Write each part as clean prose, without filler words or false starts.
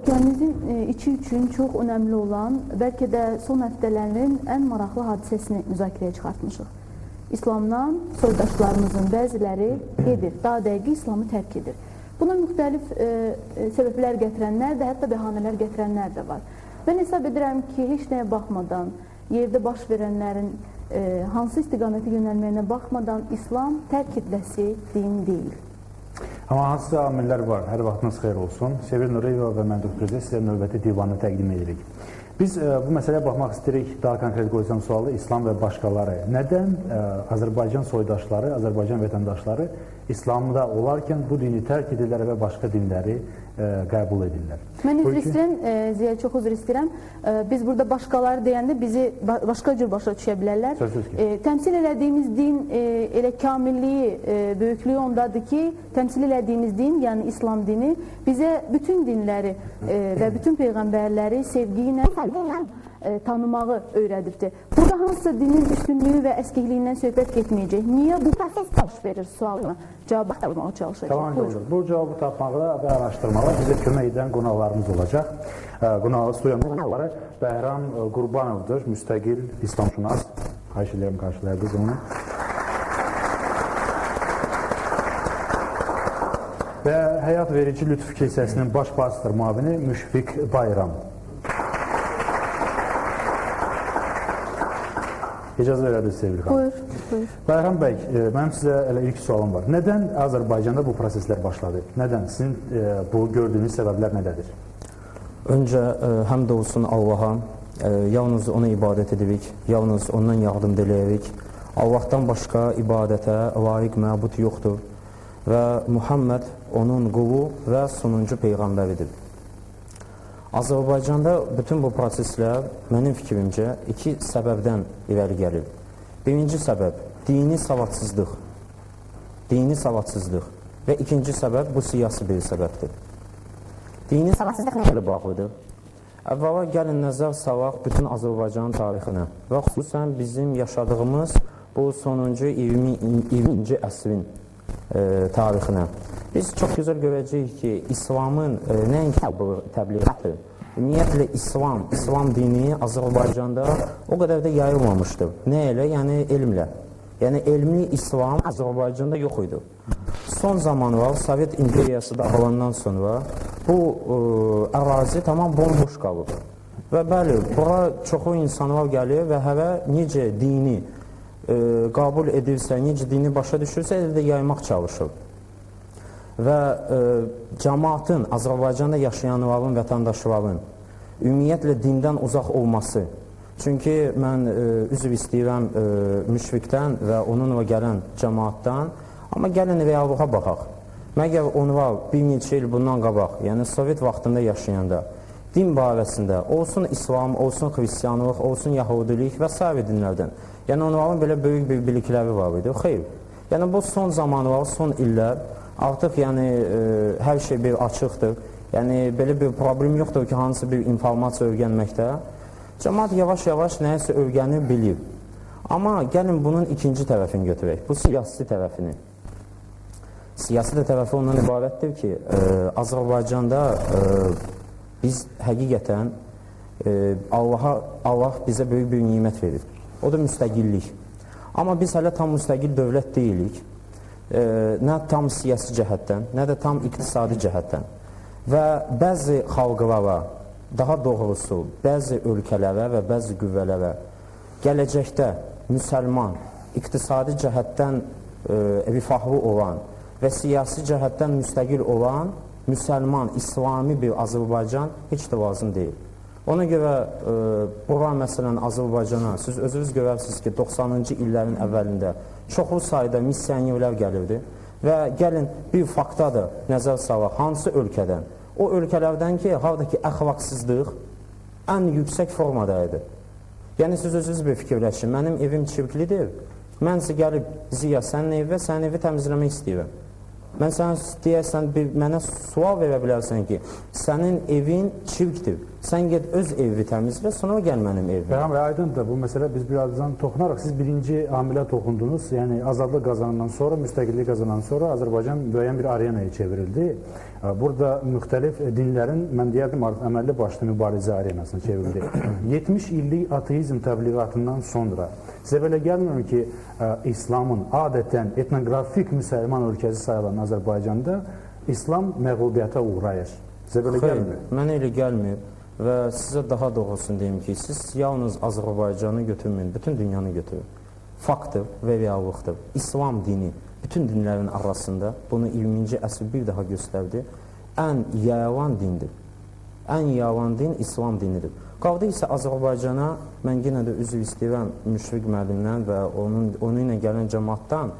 Ölkəmizin içi üçün çox önəmli olan, bəlkə də son həftələrin ən maraqlı hadisəsini müzakirəyə çıxartmışıq. İslamdan soydaşlarımızın bəziləri gedir, daha dəqiq İslamı tərk edir. Buna müxtəlif səbəblər gətirənlər də, hətta bəhanələr gətirənlər də var. Mən hesab edirəm ki, heç nəyə baxmadan, yerdə baş verənlərin hansı istiqaməti yönəlməyinə baxmadan İslam tərk ediləsi din deyil. Amma hansı amillər var? Hər vaxtınız xeyir olsun. Sevil Nuriyeva və mən Doktor Prezes sizə növbəti divanı təqdim edirik. Biz bu məsələyə baxmaq istəyirik, daha konkret qoysam sualı, İslam və başqaları. Nədən Azərbaycan soydaşları, Azərbaycan vətəndaşları İslamda olarkən bu dini tərk edirlər və başqa dinləri qəbul edirlər? Mən üzr istəyirəm, Ziya, çox üzr istəyirəm. Biz burada başqaları deyəndə bizi başqa cür başa düşə bilərlər. Təmsil elədiyimiz din elə kamilliyi, böyüklüyü ondadır ki, təmsil elədiyimiz din, yəni İslam dini bizə bütün dinləri və bütün peyğəmbərləri sevgi ilə tanımağı öyrədibdir. Burada hansısa dinin üstünlüyü və əskikliyindən söhbət getməyəcək. Niyə bu proses baş verir sualına cavab tapmağa çalışacaq? Tamam, bu cavabı tapmağa və araşdırmağa bizə kömək edən qonaqlarımız olacaq. Studiyanın qonaqları Bəhram Qurbanovdur, müstəqil İslamşünas. Xahiş edirəm, qarşılayırdınız onu. Və Həyat Verici Lütf Kilsəsinin baş pastor müavini Müşfiq Bayram. İcazə verədiniz sevgili xanım. Buyur. Bəyram bəy, mənim sizə elə ilk sualım var. Nədən Azərbaycanda bu proseslər başladı? Nədən? Sizin bu gördüyünüz səbəblər nədədir? Öncə həmd olsun Allaha, yalnız ona ibadət edirik, yalnız ondan yardım diləyirik. Allahdan başqa ibadətə layiq məbud yoxdur və Muhammed onun qulu və sonuncu peyğəmbəridir. Azərbaycanda bütün bu proseslər mənim fikrimcə iki səbəbdən irəli gəlir. Birinci səbəb dini savadsızlıq. Dini savadsızlıq və ikinci səbəb bu siyasi bir səbəbdir. Dini savadsızlıq nə ilə bağlıdır? Əvvəla gəlin nəzər salaq bütün Azərbaycanın tarixinə və xüsusən bizim yaşadığımız bu sonuncu 20-ci əsrin tarixinə. Biz çox gözəl görəcəyik ki, İslamın nəinki təbliğatı, ümumiyyətlə İslam dini Azərbaycanda o qədər də yayılmamışdır. Nə elə? Yəni elmlə. Yəni elmli İslam Azərbaycanda yox idi. Son zamanlar Sovet imperiyası dağılandan sonra bu ərazi tamam bomboş qalıb. Və bəli, bura çoxu insanlar gəlir və hələ necə dini qəbul edirsə, necə dini başa düşürsə, elə də yaymaq çalışır. Və cəmaatın, Azərbaycanda yaşayanların, vətəndaşların ümumiyyətlə dindən uzaq olması. Çünki mən üzv istəyirəm müşfiqdən və onunla gələn cəmaatdan, amma gəlin reallığa baxaq. Məgər onlar bir neçə il bundan qabaq, yəni Sovet vaxtında yaşayanda din barəsində olsun İslam, olsun xristiyanlıq, olsun yahudilik və s. dinlərdən, yəni onların belə böyük bir bilikləri var idi. Xeyr, yəni bu son zamanlar, son illər artıq yəni hər şey bir açıqdır. Yəni belə bir problem yoxdur ki, hansı bir informasiya öyrənməkdə. Cəmaat yavaş-yavaş nəyəsə öyrənir, bilir. Amma gəlin bunun ikinci tərəfini götürək, bu siyasi tərəfini. Siyasi tərəfi ondan ibarətdir ki, Azərbaycanda biz həqiqətən Allah bizə böyük bir nimət verir. O da müstəqillik. Amma biz hələ tam müstəqil dövlət deyilik. Nə tam siyasi cəhətdən, nə də tam iqtisadi cəhətdən və bəzi xalqlara, daha doğrusu bəzi ölkələrə və bəzi qüvvələrə gələcəkdə müsəlman, iqtisadi cəhətdən rifahlı olan və siyasi cəhətdən müstəqil olan müsəlman, İslami bir Azərbaycan heç də lazım deyil. Ona görə bura məsələn Azərbaycana siz özünüz görərsiniz ki, 90-cı illərin əvvəlində çoxlu sayda missionerlər gəlirdi və gəlin bir fakta da nəzər salaq, hansı ölkədən? O ölkələrdən ki, haradakı əxlaqsızlıq ən yüksək formada idi. Yəni siz özünüz bir fikirləşin, mənim evim çirklidir, mənsə gəlib Ziya, sənin evi və sənin evi təmizləmək istəyirəm. Mən sənə deyərsən, mənə sual verə bilərsən ki, sənin evin çirkdir, Sən get öz evi təmizlə, sonra gəl mənim evimə. Bəyəm və aydındır bu məsələ, biz birazdan toxunaraq, siz birinci amilə toxundunuz, yəni azadlıq qazanandan sonra, müstəqillik qazanandan sonra Azərbaycan müəyyən bir arenaya çevrildi. Burada müxtəlif dinlərin, mən deyərdim, əməlli başlı mübarizə arenasına çevrildi. 70 illik ateizm təbliğatından sonra sizə belə gəlmir ki, İslamın adətən etnoqrafik müsəlman ölkəsi sayılan Azərbaycanda İslam məğlubiyyətə uğrayır. Sizə belə gəlmir? Mənə elə gəlmir. Və sizə daha doğrusunu deyim ki, siz yalnız Azərbaycanı götürməyin, bütün dünyanı götürün. Faktdır və reallıqdır. İslam dini bütün dinlərin arasında, bunu 20-ci əsr bir daha göstərdi, ən yayılan dindir. Ən yayılan din İslam dinidir. Qaldı isə Azərbaycana, mən yenə də üzr istəyirəm Müşfiq müəllimdən və onun ilə gələn cəmaatdan,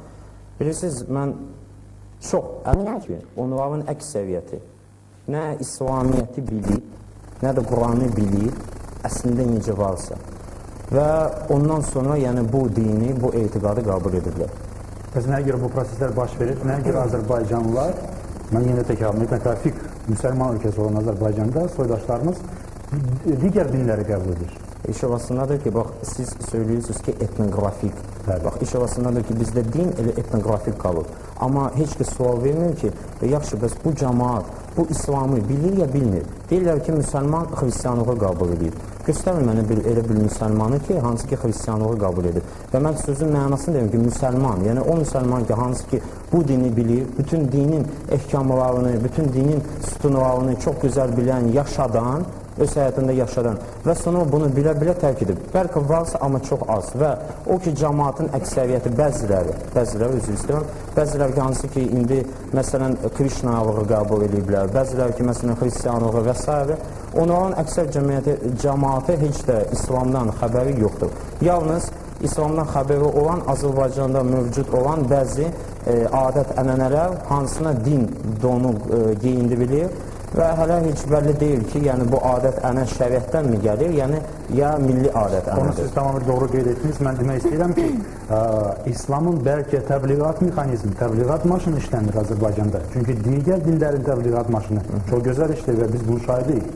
bilirsiniz, mən çox əminəm ki, onların əksəriyyəti nə İslamiyyəti bilir, nə də Quranı bilir, əslində necə varsa. Və ondan sonra yəni bu dini, bu etiqadı qəbul edirlər. Bəs nəyə görə bu proseslər baş verir? Nəyə görə Azərbaycanlılar, mən yenə təkrarlayım, etnografik müsəlman ölkəsi olan Azərbaycanda soydaşlarımız digər dinləri qəbul edir? İş orasındadır ki, bax, siz söylüyorsunuz ki, etnografik. Bax, iş orasındadır ki, bizdə din elə etnografik qalır. Amma heç kəs sual vermir ki, yaxşı, bəs bu cəmaat, bu İslamı bilir ya bilmir. Deyirlər ki, müsəlman xristiyanlığı qəbul edir. Göstərin mənə elə bir müsəlmanı ki, hansı ki, xristiyanlığı qəbul edir. Və mən sözün mənasını deyim ki, müsəlman, yəni o müsəlman ki, hansı ki, bu dini bilir, bütün dinin ehkamlarını, bütün dinin sütunlarını çox gözəl bilən, yaşadan, öz həyatında yaşadan və sonra bunu bilə-bilə tərk edib. Bəlkə varsa, amma çox az və o ki, cəmaatın əksəriyyəti, bəziləri, üzr istəyirəm, bəziləri ki, hansı ki, indi, məsələn, Krishnalığı qəbul ediblər, bəziləri ki, məsələn, xristiyanlığı və s. Onların əksər cəmaatı heç də İslamdan xəbəri yoxdur. Yalnız İslamdan xəbəri olan, Azərbaycanda mövcud olan bəzi adət-ənənələr, hansına din donu geyindi bilir, və hələ heç bəlli deyil ki, yəni bu adət-ənə şəriətdənmi gəlir, yəni ya milli adət-ənədir. Onu siz tamamilə doğru qeyd etdiniz. Mən demək istəyirəm ki, İslamın bəlkə təbliğat mexanizmi, təbliğat maşını işlənir Azərbaycanda. Çünki digər dinlərin təbliğat maşını çox gözəl işləyir və biz bunun şahidiyik.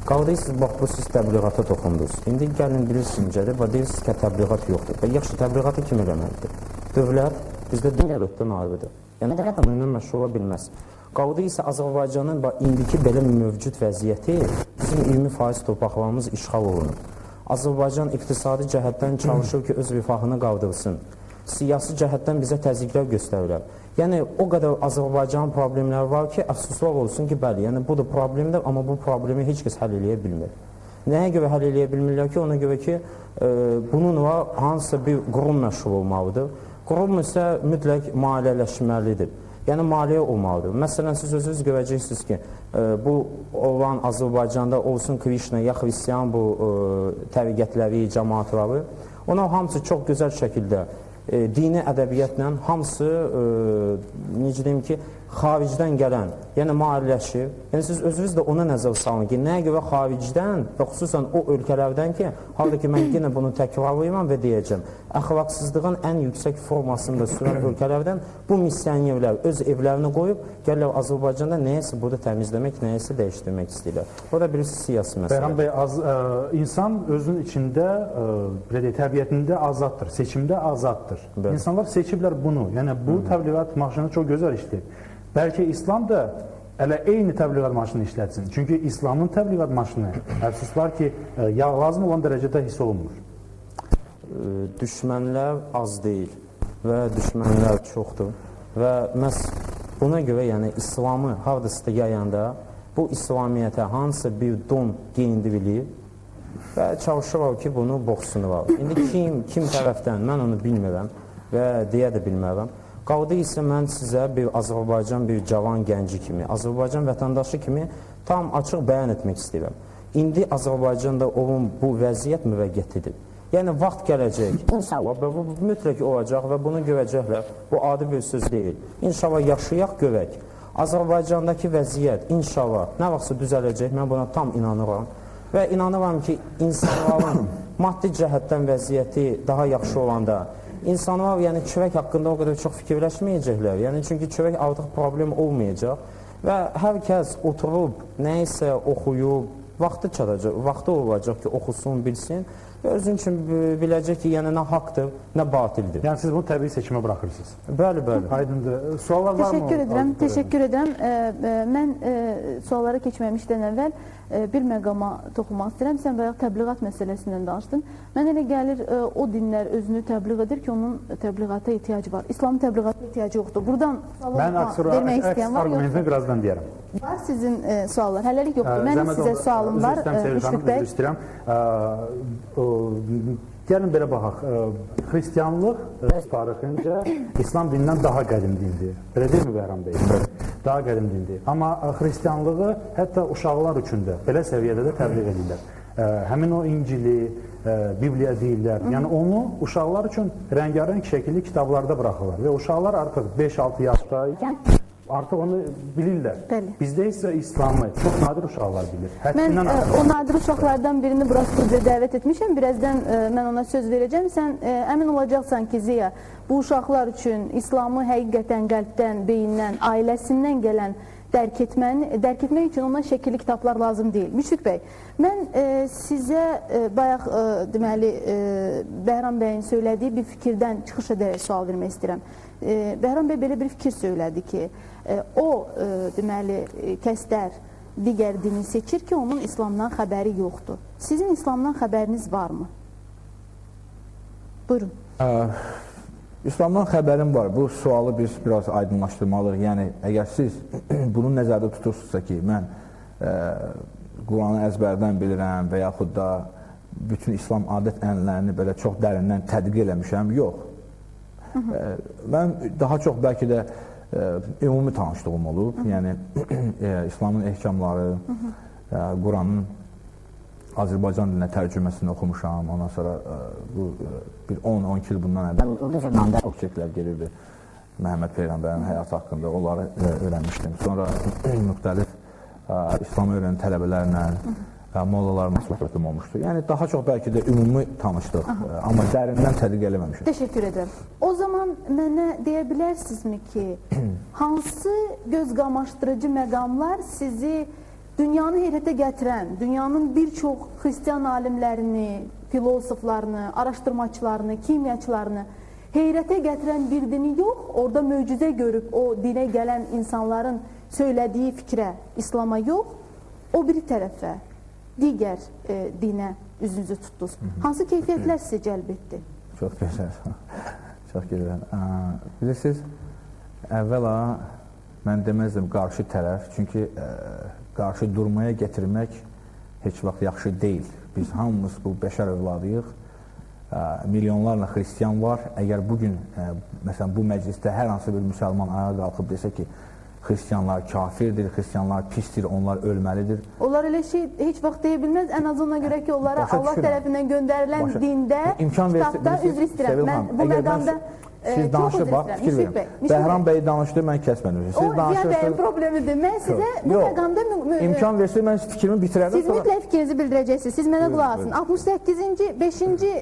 Qaldıyız, bax, bu siz təbliğata toxundunuz. İndi gəlin bilirsiniz və deyirsiniz ki, təbliğat yoxdur. Və yaxşı, təbliğatı kim eləməlidir? Dövlət, bizdə dövlətdən ayrıdır. Yəni, dövlət bununla məşğul ola bilməz. Qaldı isə Azərbaycanın indiki belə mövcud vəziyyəti, bizim 20% torpaqlarımız işğal olunur. Azərbaycan iqtisadi cəhətdən çalışır ki, öz rifahını qaldırsın. Siyasi cəhətdən bizə təzyiqlər göstərirlər. Yəni, o qədər Azərbaycanın problemləri var ki, əfsuslar olsun ki, bəli, yəni bu da problemdir, amma bu problemi heç kəs həll eləyə bilmir. Nəyə görə həll eləyə bilmirlər ki? Ona görə ki, bununla hansısa bir qurum məşğul olmalıdır. Qurum isə mütləq maliyyələşməlidir. Yəni, maliyyə olmalıdır. Məsələn, siz özünüz görəcəksiniz ki, bu olan Azərbaycanda olsun Krishna, ya Xristiyan bu təriqətləri, cəmaatları, onlar hamısı çox gözəl şəkildə dini ədəbiyyatla hamısı, necə deyim ki, xaricdən gələn, yəni maliyyələşir. Yəni, siz özünüz də ona nəzər salın ki, nəyə görə xaricdən və xüsusən o ölkələrdən ki, halda ki, mən yenə bunu təkrarlayıram və deyəcəm, əxlaqsızlığın ən yüksək formasında sürən ölkələrdən bu misyonərlər öz evlərini qoyub, gəlirlər Azərbaycanda nəyəsə burada təmizləmək, nəyəsə dəyişdirmək istəyirlər. O da birisi siyasi məsələ. Bəyram bəy, insan özünün içində, təbiətində azaddır, seçimdə azaddır. İnsanlar seçiblər bunu, yəni bu təbliğat maşını çox gözəl işləyir. Bəlkə İslam da elə eyni təbliğat maşını işlətsin. Çünki İslamın təbliğat maşını, əfsuslar ki, lazım olan dərəcədə hiss olunmur. Düşmənlər az deyil və düşmənlər çoxdur və məhz buna görə, yəni İslamı hardasa yayanda bu İslamiyyətə hansı bir don geyindi bilir və çalışırlar ki, bunu boxsunular. İndi kim tərəfdən, mən onu bilmirəm və deyə də bilmərəm. Qaldı isə mən sizə bir Azərbaycan, bir cavan gənci kimi, Azərbaycan vətəndaşı kimi tam açıq bəyan etmək istəyirəm. İndi Azərbaycanda olan bu vəziyyət müvəqqətidir. Yəni, vaxt gələcək, inşallah, bu mütləq olacaq və bunu görəcəklər. Bu adi bir söz deyil. İnşallah yaşayaq, görək. Azərbaycandakı vəziyyət, inşallah, nə vaxtsa düzələcək, mən buna tam inanıram. Və inanıram ki, insanların maddi cəhətdən vəziyyəti daha yaxşı olanda, İnsanlar, yəni çörək haqqında o qədər çox fikirləşməyəcəklər. Yəni, çünki çörək artıq problem olmayacaq və hər kəs oturub, nə isə oxuyub vaxtı çatacaq, vaxtı olacaq ki, oxusun, bilsin və özün üçün biləcək ki, yəni nə haqdır, nə batildir. Yəni siz bunu təbii seçimə buraxırsınız. Bəli, bəli. Aydındır. Suallar var mı? Təşəkkür edirəm. Mən suallara keçməmişdən əvvəl bir məqama toxunmaq istəyirəm. Sən bayaq təbliğat məsələsindən danışdın. Mən elə gəlir, o dinlər özünü təbliğ edir ki, onun təbliğata ehtiyacı var. İslamın təbliğata ehtiyacı yoxdur. Buradan vermək istəyən var, argumentini birazdan deyərəm. Var sizin suallar? Hələlik yoxdur. Mənim sizə sualım var. Müşfiq bəy. Üzr istəyirəm. Gəlin belə baxaq. Xristianlıq tarixincə İslam dinindən daha qədim dindir. Belə deyilmi Bəhram bəy? Daha qədim dindir. Amma xristianlığı hətta uşaqlar üçün də belə səviyyədə də təbliğ edirlər. Həmin o İncili, Bibliya deyirlər. Yəni onu uşaqlar üçün rəngarəng şəkilli kitablarda buraxırlar və uşaqlar artıq 5-6 yaşda artıq onu bilirlər. Bəli. Bizdə isə İslamı çox nadir uşaqlar bilir. Mən o nadir uşaqlardan birini bura studiyaya dəvət etmişəm. Birazdan mən ona söz verəcəm. Sən əmin olacaqsan ki, Ziya, bu uşaqlar üçün İslamı həqiqətən qəlbdən, beyindən, ailəsindən gələn dərk etmək üçün ona şəkilli kitablar lazım deyil. Müşfiq bəy, mən sizə bayaq deməli Bəhram bəyin söylədiyi bir fikirdən çıxış edərək sual vermək istəyirəm. Bəhram bəy belə bir fikir söylədi ki, o deməli kəslər digər dini seçir ki, onun İslamdan xəbəri yoxdur. Sizin İslamdan xəbəriniz varmı? Buyurun. İslamdan xəbərim var. Bu sualı biz biraz aydınlaşdırmalıyıq. Yəni, əgər siz bunu nəzərdə tutursunuzsa ki, mən Quranı əzbərdən bilirəm və yaxud da bütün İslam adət-ənənələrini belə çox dərindən tədqiq eləmişəm, yox. Mən daha çox bəlkə də ümumi tanışlığım olub. Yəni, İslamın ehkamları, Quranın Azərbaycan dilinə tərcüməsini oxumuşam. Ondan sonra bu bir 10-12 il bundan əvvəl oxuyacaqlar gelirdi. Məhəmməd Peyğəmbərin həyatı haqqında onları öyrənmişdim. Sonra müxtəlif İslamı öyrənən tələbələrlə, mollalarla söhbətim olmuşdu. Yəni daha çox bəlkə də ümumi tanışdıq, amma dərindən tədqiq eləməmişik. Təşəkkür edirəm. O zaman mənə deyə bilərsinizmi ki, hansı göz qamaşdırıcı məqamlar sizi dünyanı heyrətə gətirən, dünyanın bir çox xristian alimlərini, filosoflarını, araşdırmaçılarını, kimyaçılarını heyrətə gətirən bir dini yox, orada möcüzə görüb o dinə gələn insanların söylədiyi fikrə, İslama yox, o bir tərəfə, digər dinə üzünüzü tutdunuz. Hansı keyfiyyətlər sizə cəlb etdi? Çox gözəl. Çox gözəl. Bilirsiniz, əvvəla mən deməzdim qarşı tərəf, çünki qarşı durmaya gətirmək heç vaxt yaxşı deyil. Biz hamımız bu bəşər övladıyıq. Milyonlarla xristiyan var. Əgər bugün, məsələn, bu məclisdə hər hansı bir müsəlman ayağa qalxıb desə ki, xristiyanlar kafirdir, xristiyanlar pisdir, onlar ölməlidir. Onlar elə şey heç vaxt deyə bilməz, ən az ona görə ki, onlara Allah tərəfindən göndərilən dində, kitabda üzr istəyirəm. Mən bu məqamda siz danışır, bax, fikir verin. Bəhram bəy danışdı, mən kəsmədim. O, Ziya bəyin problemidir. Mən sizə bu məqamda imkan versin, mən fikrimi bitirərdim. Siz mütləq fikrinizi bildirəcəksiniz. Siz mənə qulaq asın. 68-ci, 5-ci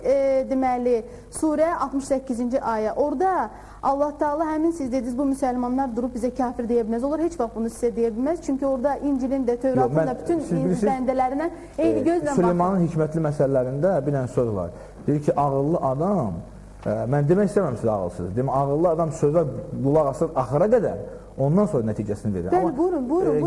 deməli, surə 68-ci ayə. Orada Allah Teala həmin siz dediniz, bu müsəlmanlar durub bizə kafir deyə bilməz. Onlar heç vaxt bunu sizə deyə bilməz. Çünki orada İncilin də, Tövratın da bütün bəndələrinə eyni gözlə baxın. Süleymanın hikmətli məsələlərində bir dənə söz var. Deyir ki, ağıllı adam, mən demək istəmirəm sizə ağılsız. Demə, ağıllı adam sözə qulaq asır axıra qədər, ondan sonra nəticəsini verir. Bəli, buyurun.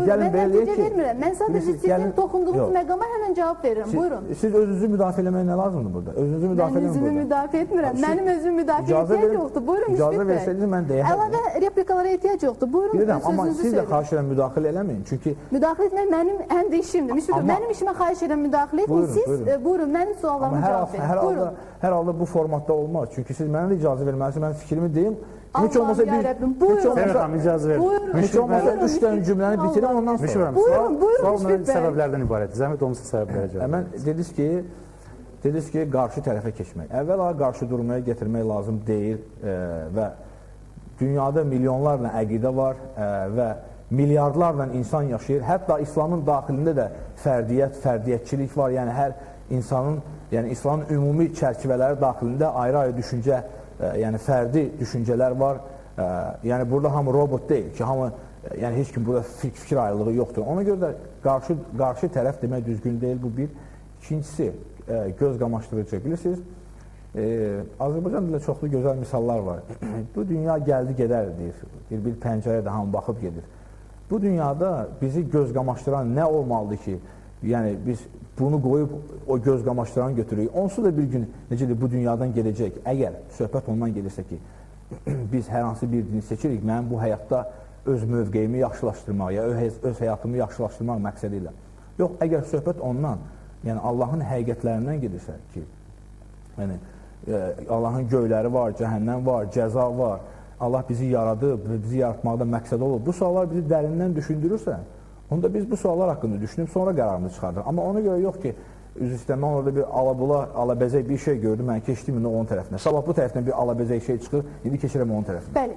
Mən nəticə vermirəm. Mən sadəcə sizin toxunduğunuz məqama həmən cavab verirəm. Buyurun. Siz özünüzü müdafiə eləmək nə lazımdır burada? Özünüzü müdafiə eləmək burada. Mən özümü müdafiə etmirəm. Mənim özümü müdafiə ehtiyac yoxdur. Buyurun, İcazə versəydiniz, mən deyərəm. Əlavə replikalara ehtiyac yoxdur. Buyurun, bilirəm, amma sözünüzü siz də söyləyin. xahiş edirəm müdaxilə eləməyin. Çünki müdaxilə etmək mənim həm də işimdir. Mənim işimə xahiş edirəm müdaxilə etməyin. Siz buyurun, mənim suallarıma cavab verin. Hər halda bu formatda olmaz. Çünki siz mənə də icazə verməlisiniz, mən fikrimi deyim. Heç olmasa üç dənə cümləni bitirin, ondan sonra. Buyurun, səbəblərdən ibarətdir. Zəhmət olmasa səbəblərə cavab. Mən dediniz ki, qarşı tərəfə keçmək. Əvvəla qarşı durmaya gətirmək lazım deyil və dünyada milyonlarla əqidə var və milyardlarla insan yaşayır. Hətta İslamın daxilində də fərdiyyətçilik var. Yəni hər insanın, yəni İslamın ümumi çərçivələri daxilində ayrı-ayrı düşüncə, yəni fərdi düşüncələr var. Yəni burada hamı robot deyil ki, hamı Yəni heç kim burada fikir ayrılığı yoxdur. Ona görə də qarşı tərəf demək düzgün deyil, bu bir. İkincisi, göz qamaşdırıcı. Bilirsiniz, Azərbaycan dilində çoxlu gözəl misallar var. Bu dünya gəldi gedər deyir. Bir pəncərəyə də hamı baxıb gedir. Bu dünyada bizi göz qamaşdıran nə olmalıdır ki, yəni biz bunu qoyub o göz qamaşdıranı götürürük. Onsuz da bir gün necədir bu dünyadan gedəcək. Əgər söhbət ondan gelirsə ki, biz hər hansı bir dini seçirik, mənim bu həyatda öz mövqeyimi yaxşılaşdırmaq, ya öz həyatımı yaxşılaşdırmaq məqsədi ilə. Yox, əgər söhbət ondan, yəni Allahın həqiqətlərindən gedirsə ki, yəni Allahın göyləri var, cəhənnəm var, cəza var, Allah bizi yaradıb, bizi yaratmaqda məqsəd olur. Bu suallar bizi dərindən düşündürürsə, onda biz bu suallar haqqında düşünüb sonra qərarımızı çıxardıq. Amma ona görə yox ki, üzr istəyirəm, mən orada bir alabəzək bir şey gördüm, mən keçdim indi onun tərəfinə. Sabah bu tərəfindən bir alabəzək şey çıxır, indi keçirəm onun tərəfinə. Bəli.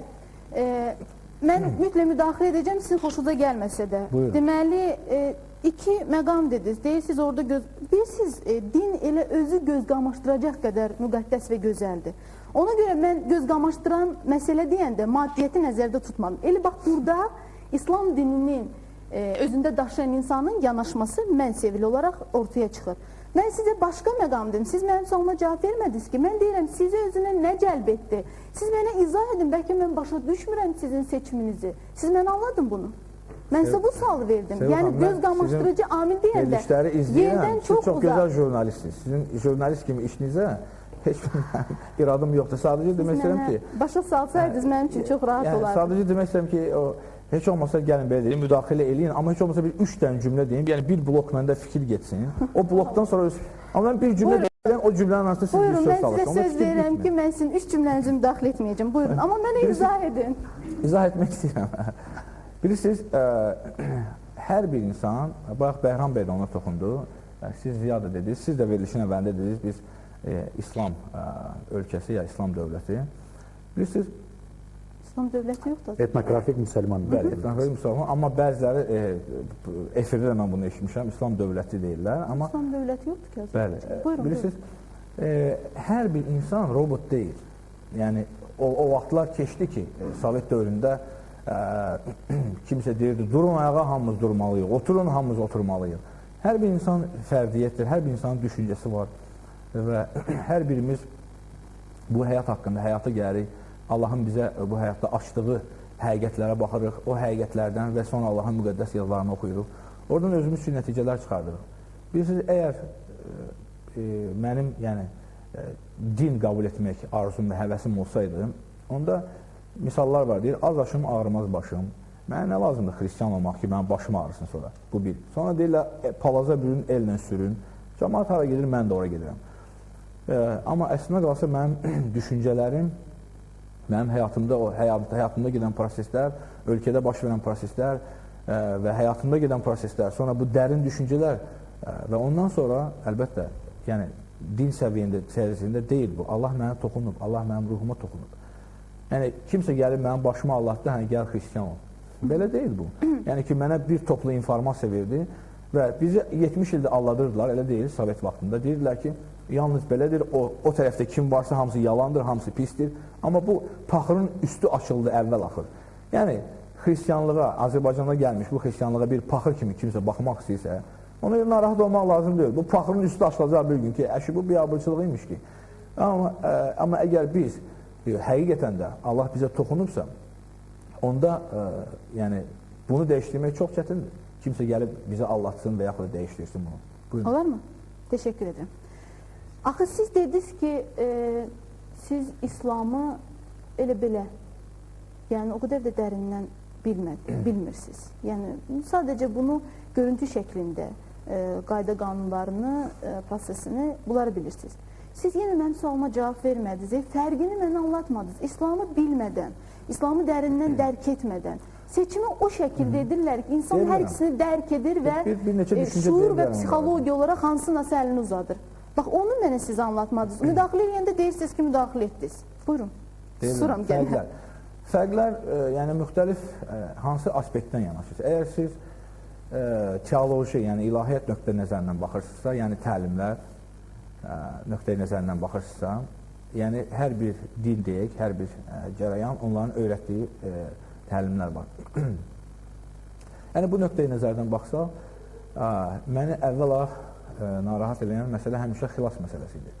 Mən mütləq müdaxilə edəcəm, sizin xoşunuza gəlməsə də. Buyurun. Deməli, iki məqam dediniz. Deyirsiniz orada bilirsiniz, din elə özü göz qamaşdıracaq qədər müqəddəs və gözəldir. Ona görə mən göz qamaşdıran məsələ deyəndə maddiyyəti nəzərdə tutmadım. Elə bax burada İslam dininin özündə daşıyan insanın yanaşması mənsəvili olaraq ortaya çıxır. Mən sizə başqa məqam dedim. Siz mənim sualıma cavab vermədiniz ki, mən deyirəm, sizi özünə nə cəlb etdi? Siz mənə izah edin, bəlkə mən başa düşmürəm sizin seçiminizi. Siz mən anladın bunu. Mən sizə bu sualı verdim. Yəni göz qamaşdırıcı amil deyəndə yerdən çox uzaq. Siz çox gözəl jurnalistsiniz. Sizin jurnalist kimi işinizə heç bir iradım yoxdur. Sadəcə demək istəyirəm ki... Başa salsaydınız mənim üçün çox rahat olardı. Sadəcə demək istəyirəm ki, heç olmasa gəlin belə deyim, müdaxilə eləyin, amma heç olmasa bir 3 dənə cümlə deyim, yəni bir blok məndə fikir getsin. O blokdan sonra amma mən bir cümlə deyirəm, o cümlənin arasında siz bir söz salırsınız. Buyurun, mən sizə söz verirəm ki, mən sizin 3 cümlənizi müdaxilə etməyəcəm. Buyurun, amma mənə izah edin. İzah etmək istəyirəm. Bilirsiniz, hər bir insan, bax Bəhram bəy də ona toxundu, siz Ziya da dediniz, siz də verilişin əvvəlində dediniz, biz İslam ölkəsi ya İslam dövləti. Bilirsiniz, İslam dövləti yoxdur. Etnografik müsəlman. Bəli, etnografik müsəlman. Amma bəziləri, efirdə də mən bunu eşitmişəm, İslam dövləti deyirlər. Amma İslam dövləti yoxdur ki. Bəli, buyurun, bilirsiniz, hər bir insan robot deyil. Yəni, o vaxtlar keçdi ki, Sovet dövründə kimsə deyirdi, durun ayağa, hamımız durmalıyıq, oturun, hamımız oturmalıyıq. Hər bir insan fərdiyyətdir, hər bir insanın düşüncəsi var və hər birimiz bu həyat haqqında, həyata gəlirik, Allahın bizə bu həyatda açdığı həqiqətlərə baxırıq, o həqiqətlərdən və sonra Allahın müqəddəs yazılarını oxuyuruq. Oradan özümüz üçün nəticələr çıxardırıq. Bilirsiniz, əgər mənim din qəbul etmək arzum və həvəsim olsaydı, onda misallar var, deyir, az aşım ağrımaz başım. Mənə nə lazımdır xristiyan olmaq ki, mənim başım ağrısın sonra, bu bir. Sonra deyirlər, palaza bürün, ellə sürün, cəmaat hara gedir, mən də ora gedirəm. Amma əslində qalsa mənim düşüncələrim, mənim həyatımda gedən proseslər, ölkədə baş verən proseslər və həyatımda gedən proseslər, sonra bu dərin düşüncələr və ondan sonra əlbəttə, yəni din səviyyəsində deyil bu. Allah mənə toxunub, Allah mənim ruhuma toxunub. Yəni kimsə gəlib mənim başıma Allah'da, hani gəl xristiyan ol. Belə deyil bu. Yəni ki, mənə bir toplu informasiya verdi və bizi 70 ildə alladırdılar, elə deyil, Sovet vaxtında. Deyirdilər ki, yalnız belədir, o tərəfdə kim varsa hamısı yalandır, hamısı pisdir. Amma bu paxırın üstü açıldı əvvəl axır. Yəni, xristiyanlığa, Azərbaycanda gəlmiş bu xristiyanlığa bir paxır kimi kimsə baxmaq istəyirsə, ona görə narahat olmaq lazım deyil. Bu paxırın üstü açılacaq bir gün ki, bu biabırçılıq imiş ki. Amma əgər biz həqiqətən də Allah bizə toxunubsa, onda yəni, bunu dəyişdirmək çox çətindir. Kimsə gəlib bizə allatsın və yaxud da dəyişdirsin bunu. Buyurun. Olar mı? Teşekkür ederim. Axı siz dediniz ki, siz İslamı elə belə, yəni o qədər də dərindən bilmirsiniz. Yəni sadəcə bunu görüntü şəklində qayda qanunlarını, prosesini bunları bilirsiniz. Siz yenə mənim sualıma cavab vermədiniz, fərqini mənə anlatmadınız. İslamı bilmədən, İslamı dərindən dərk etmədən, seçimi o şəkildə edirlər ki, insan hər ikisini dərk edir və şuur və psixologiya olaraq hansınasa əlini uzadır. Bax, onu mənə siz anlatmadınız. Müdaxilə edəndə deyirsiniz ki, müdaxilə etdiniz. Buyurun. Suram gəlin. Fərqlər, yəni müxtəlif hansı aspektdən yanaşırsınız? Əgər siz teoloji, yəni ilahiyyat nöqtə nəzərindən baxırsınızsa, yəni təlimlər nöqtə nəzərindən baxırsınızsa, yəni hər bir din deyək, hər bir cərəyan onların öyrətdiyi təlimlər var. Yəni bu nöqteyi nəzərdən baxsaq, məni əvvəla narahat edən məsələ həmişə xilas məsələsidir.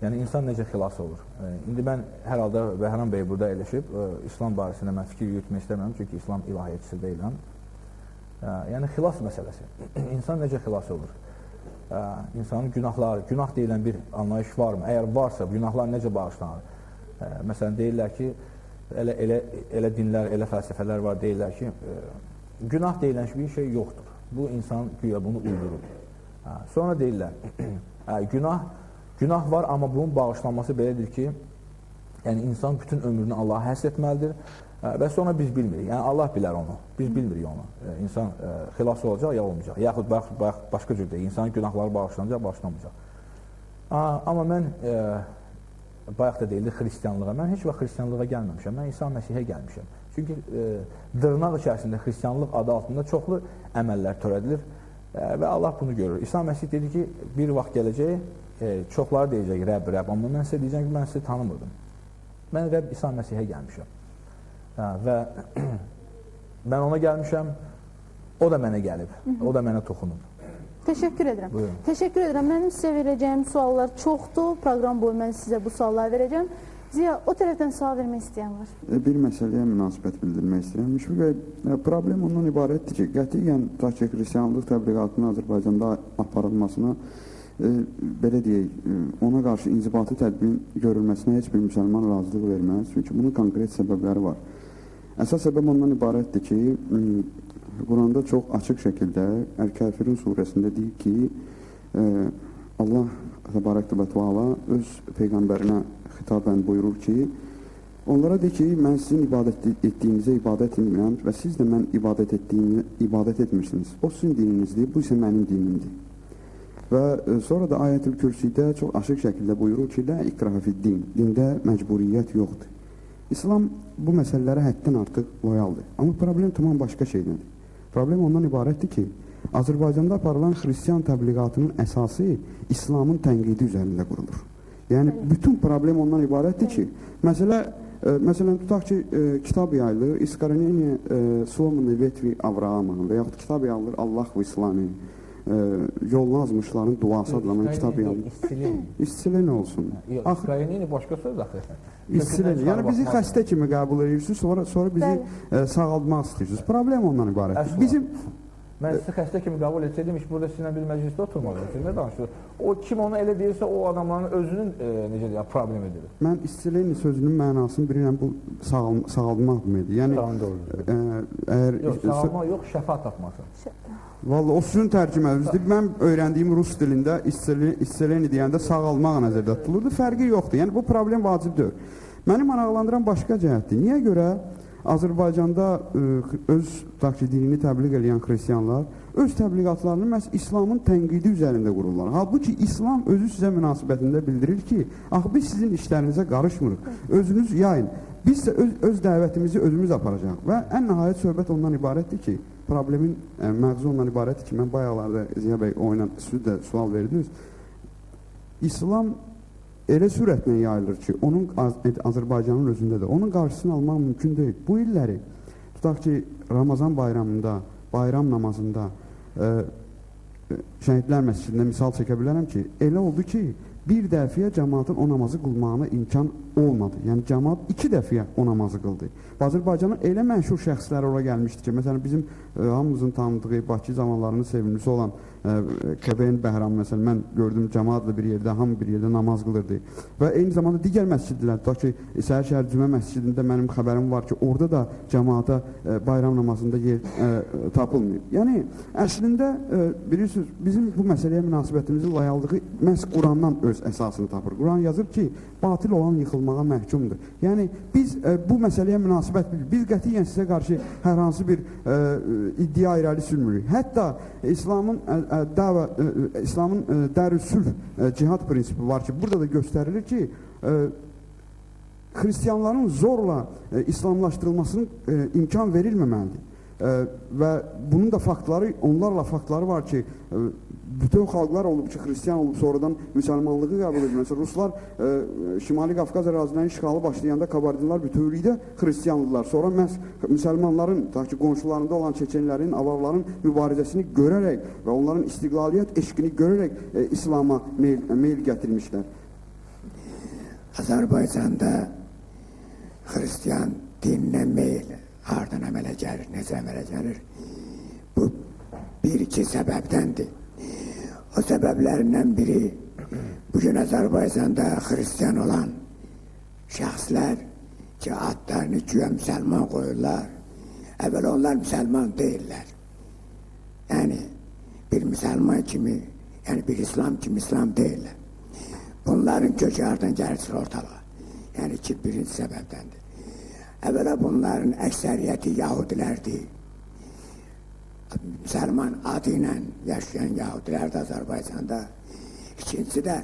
Yəni insan necə xilas olur? İndi mən hər halda Bəhram bəy burada eləşib, İslam barəsində mən fikir yürütmək istəmirəm, çünki İslam ilahiyyətçisi deyiləm. Yəni xilas məsələsi. İnsan necə xilas olur? İnsanın günahları, günah deyilən bir anlayış varmı? Əgər varsa, günahlar necə bağışlanır? Məsələn, deyirlər ki, elə dinlər, elə fəlsəfələr var, deyirlər ki, günah deyilən bir şey yoxdur. Bu, insan güya bunu uydurur. Sonra deyirlər, günah var, amma bunun bağışlanması belədir ki, yəni insan bütün ömrünü Allaha həsr etməlidir və sonra biz bilmirik. Yəni Allah bilər onu, biz bilmirik onu. İnsan xilas olacaq ya olmayacaq. Yaxud başqa cür deyil, insanın günahları bağışlanacaq, bağışlanmayacaq. Amma mən, bayaq da deyildi xristiyanlığa, mən heç vaxt xristiyanlığa gəlməmişəm, mən İsa Məsihə gəlmişəm. Çünki dırnaq içərisində xristiyanlıq adı altında çoxlu əməllər törədilir və Allah bunu görür. İsa Məsih dedi ki, bir vaxt gələcək, çoxları deyəcək Rəbb, Rəbb, amma mən sizə deyəcəm ki, mən sizi tanımırdım. Mən Rəbb İsa Məsihə gəlmişəm və mən ona gəlmişəm, o da mənə gəlib, o da mənə toxunub. Təşəkkür edirəm. Buyurun. Təşəkkür edirəm. Mənim sizə verəcəyim suallar çoxdur. Proqram boyu mən sizə bu sualları verəcəm. Ziya, o tərəfdən sual vermək istəyən var. Bir məsələyə münasibət bildirmək istəyirəm. Müşfiq bəy, problem ondan ibarətdir ki, qətiyyən takı xristiyanlıq təbliğatının Azərbaycanda aparılmasına, belə deyək, ona qarşı inzibati tədbirin görülməsinə heç bir müsəlman razılıq verməz. Çünki bunun konkret səbəbləri var. Əsas səbəb ondan ibarətdir ki, Quranda çox açıq şəkildə Əl-Kəfirin surəsində deyir ki, Allah təbarək və təala öz Peyğəmbərinə xitabən buyurur ki, onlara deyir ki, mən sizin ibadət etdiyinizə ibadət etmirəm və siz də mən ibadət ibadət etmirsiniz. O sizin dininizdir, bu isə mənim dinimdir. Və sonra da Ayətül Kürsüdə çox açıq şəkildə buyurur ki, lə ikraha fid-din, dində məcburiyyət yoxdur. İslam bu məsələlərə həddən artıq loyaldır. Amma problem tamam başqa şeydəndir. Problem ondan ibarətdir ki, Azərbaycanda aparılan xristiyan təbliğatının əsası İslamın tənqidi üzərində qurulur. Yəni, bütün problem ondan ibarətdir ki, məsələn, tutaq ki, kitab yayılır, İskarenini Slomunu Vetvi Avraamın və yaxud kitab yayılır Allah və İslami yolunu azmışların duası adlanan kitab yayılır. İstsilə nə olsun? İskarenini başqa söz axı. İstsilə, yəni bizi xəstə kimi qəbul edirsiniz, sonra bizi sağaldmaq istəyirsiniz. Problem ondan ibarətdir. Mən sizi xəstə kimi qəbul etsəydim, burada sizinlə bir məclisdə oturmalıydım. Nə danışır? O kim onu elə deyirsə, o adamların özünün necə deyək, problem edir. Mən istileni sözünün mənasını bilirəm, bu sağalmaq deməkdir. Yəni, sağalmaq yox, şəfa tapması. Vallahi o sizin tərcümənizdir. Mən öyrəndiyim rus dilində istileni deyəndə sağalmaq nəzərdə tutulurdu. Fərqi yoxdur. Yəni, bu problem vacib deyil. Məni maraqlandıran başqa cəhətdir. Niyə görə Azərbaycanda öz dinini təbliğ edən xristiyanlar öz təbliğatlarını məhz İslamın tənqidi üzərində qururlar. Halbuki İslam özü sizə münasibətində bildirir ki, biz sizin işlərinizə qarışmırıq, özünüz yayın. Biz isə öz dəvətimizi özümüz aparacaq. Və ən nəhayət söhbət ondan ibarətdir ki, problemin məğzu ondan ibarətdir ki, mən bayaqlarda Ziya bəy o ilə siz də sual verdiniz. İslam elə sürətlə yayılır ki, onun Azərbaycanın özündə də, onun qarşısını almaq mümkün deyil. Bu illəri, tutaq ki, Ramazan bayramında, bayram namazında Şəhidlər məscidində misal çəkə bilərəm ki, elə oldu ki, bir dəfiyə cəmaatın o namazı qılmağına imkan olmadı. Yəni, cəmaat 2 dəfiyə o namazı qıldı. Azərbaycanın elə məşhur şəxsləri ora gəlmişdi ki, məsələn, bizim hamımızın tanıdığı Bakı zamanlarının sevimlisi olan Kəbəyin Bəhram, məsələn, mən gördüm cəmaatla bir yerdə, hamı bir yerdə namaz qılırdı. Və eyni zamanda digər məscidlər, tutaq ki, Səhər-Şəhər Cümə məscidində mənim xəbərim var ki, orada da cəmaata bayram namazında yer tapılmıyor. Yəni, əslində, bilirsiniz, bizim bu məsələyə münasibətimizin layallığı məhz Qurandan öz əsasını tapır. Quran yazır ki, batil olan yıxılmağa məhkumdur. Yəni, biz bu məsələyə münasibət bilirik. Biz qətiyyən sizə qarşı hər hansı bir iddia irəli sürmürük. Hətta İslamın Dərü-Sülh cihad prinsipi var ki, burada da göstərilir ki, xristiyanların zorla İslamlaşdırılmasının imkan verilməməlidir. Və bunun da faktları, onlarla faktları var ki, bütün xalqlar olub ki, xristiyan olub sonradan müsəlmanlığı qəbul edir. Məsələn, Ruslar Şimali Qafqaz ərazilərinin işğalı başlayanda kabardinlər bütövlükdə xristiyanlılar. Sonra məhz müsəlmanların, ta ki, qonşularında olan çeçenlərin, avarların mübarizəsini görərək və onların istiqlaliyyət eşqini görərək İslama meyl gətirmişlər. Azərbaycanda xristiyan dininə meyl hardan əmələ gəlir, necə əmələ gəlir? Bu bir-iki səbəbdəndir. O səbəblərindən biri bugün Azərbaycanda xristiyan olan şəxslər ki, adlarını güya müsəlman qoyurlar. Əvvəl onlar müsəlman deyirlər. Yəni, bir müsəlman kimi, yəni bir İslam kimi İslam deyirlər. Bunların kökü hardan gəlir ortalığa. Yəni ki, birinci səbəbdəndir. Əvvəla bunların əksəriyyəti yahudilərdir. Müsəlman adı ilə yaşayan yahudilər də Azərbaycanda. İkincisi də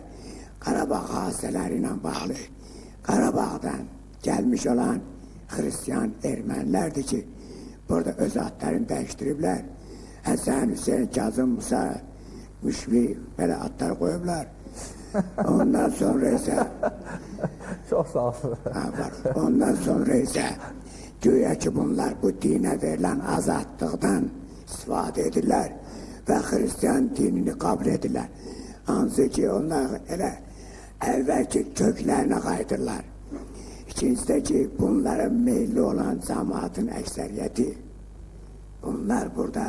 Qarabağ hadisələri ilə bağlı. Qarabağdan gəlmiş olan xristiyan ermənilərdir ki, burada öz adlarını dəyişdiriblər. Həsən, Hüseyin, Kazım, Musa, Müşfiq, belə adlar qoyublar. Ondan sonra isə Çox sağ olun. Ondan sonra isə güya ki, bunlar bu dinə verilən azadlıqdan istifadə edirlər və xristiyan dinini qəbul edirlər. Hansı ki, onlar elə əvvəlki köklərinə qayıdırlar. İkincisi də ki, bunların meyilli olan cəmaatın əksəriyyəti, bunlar burada,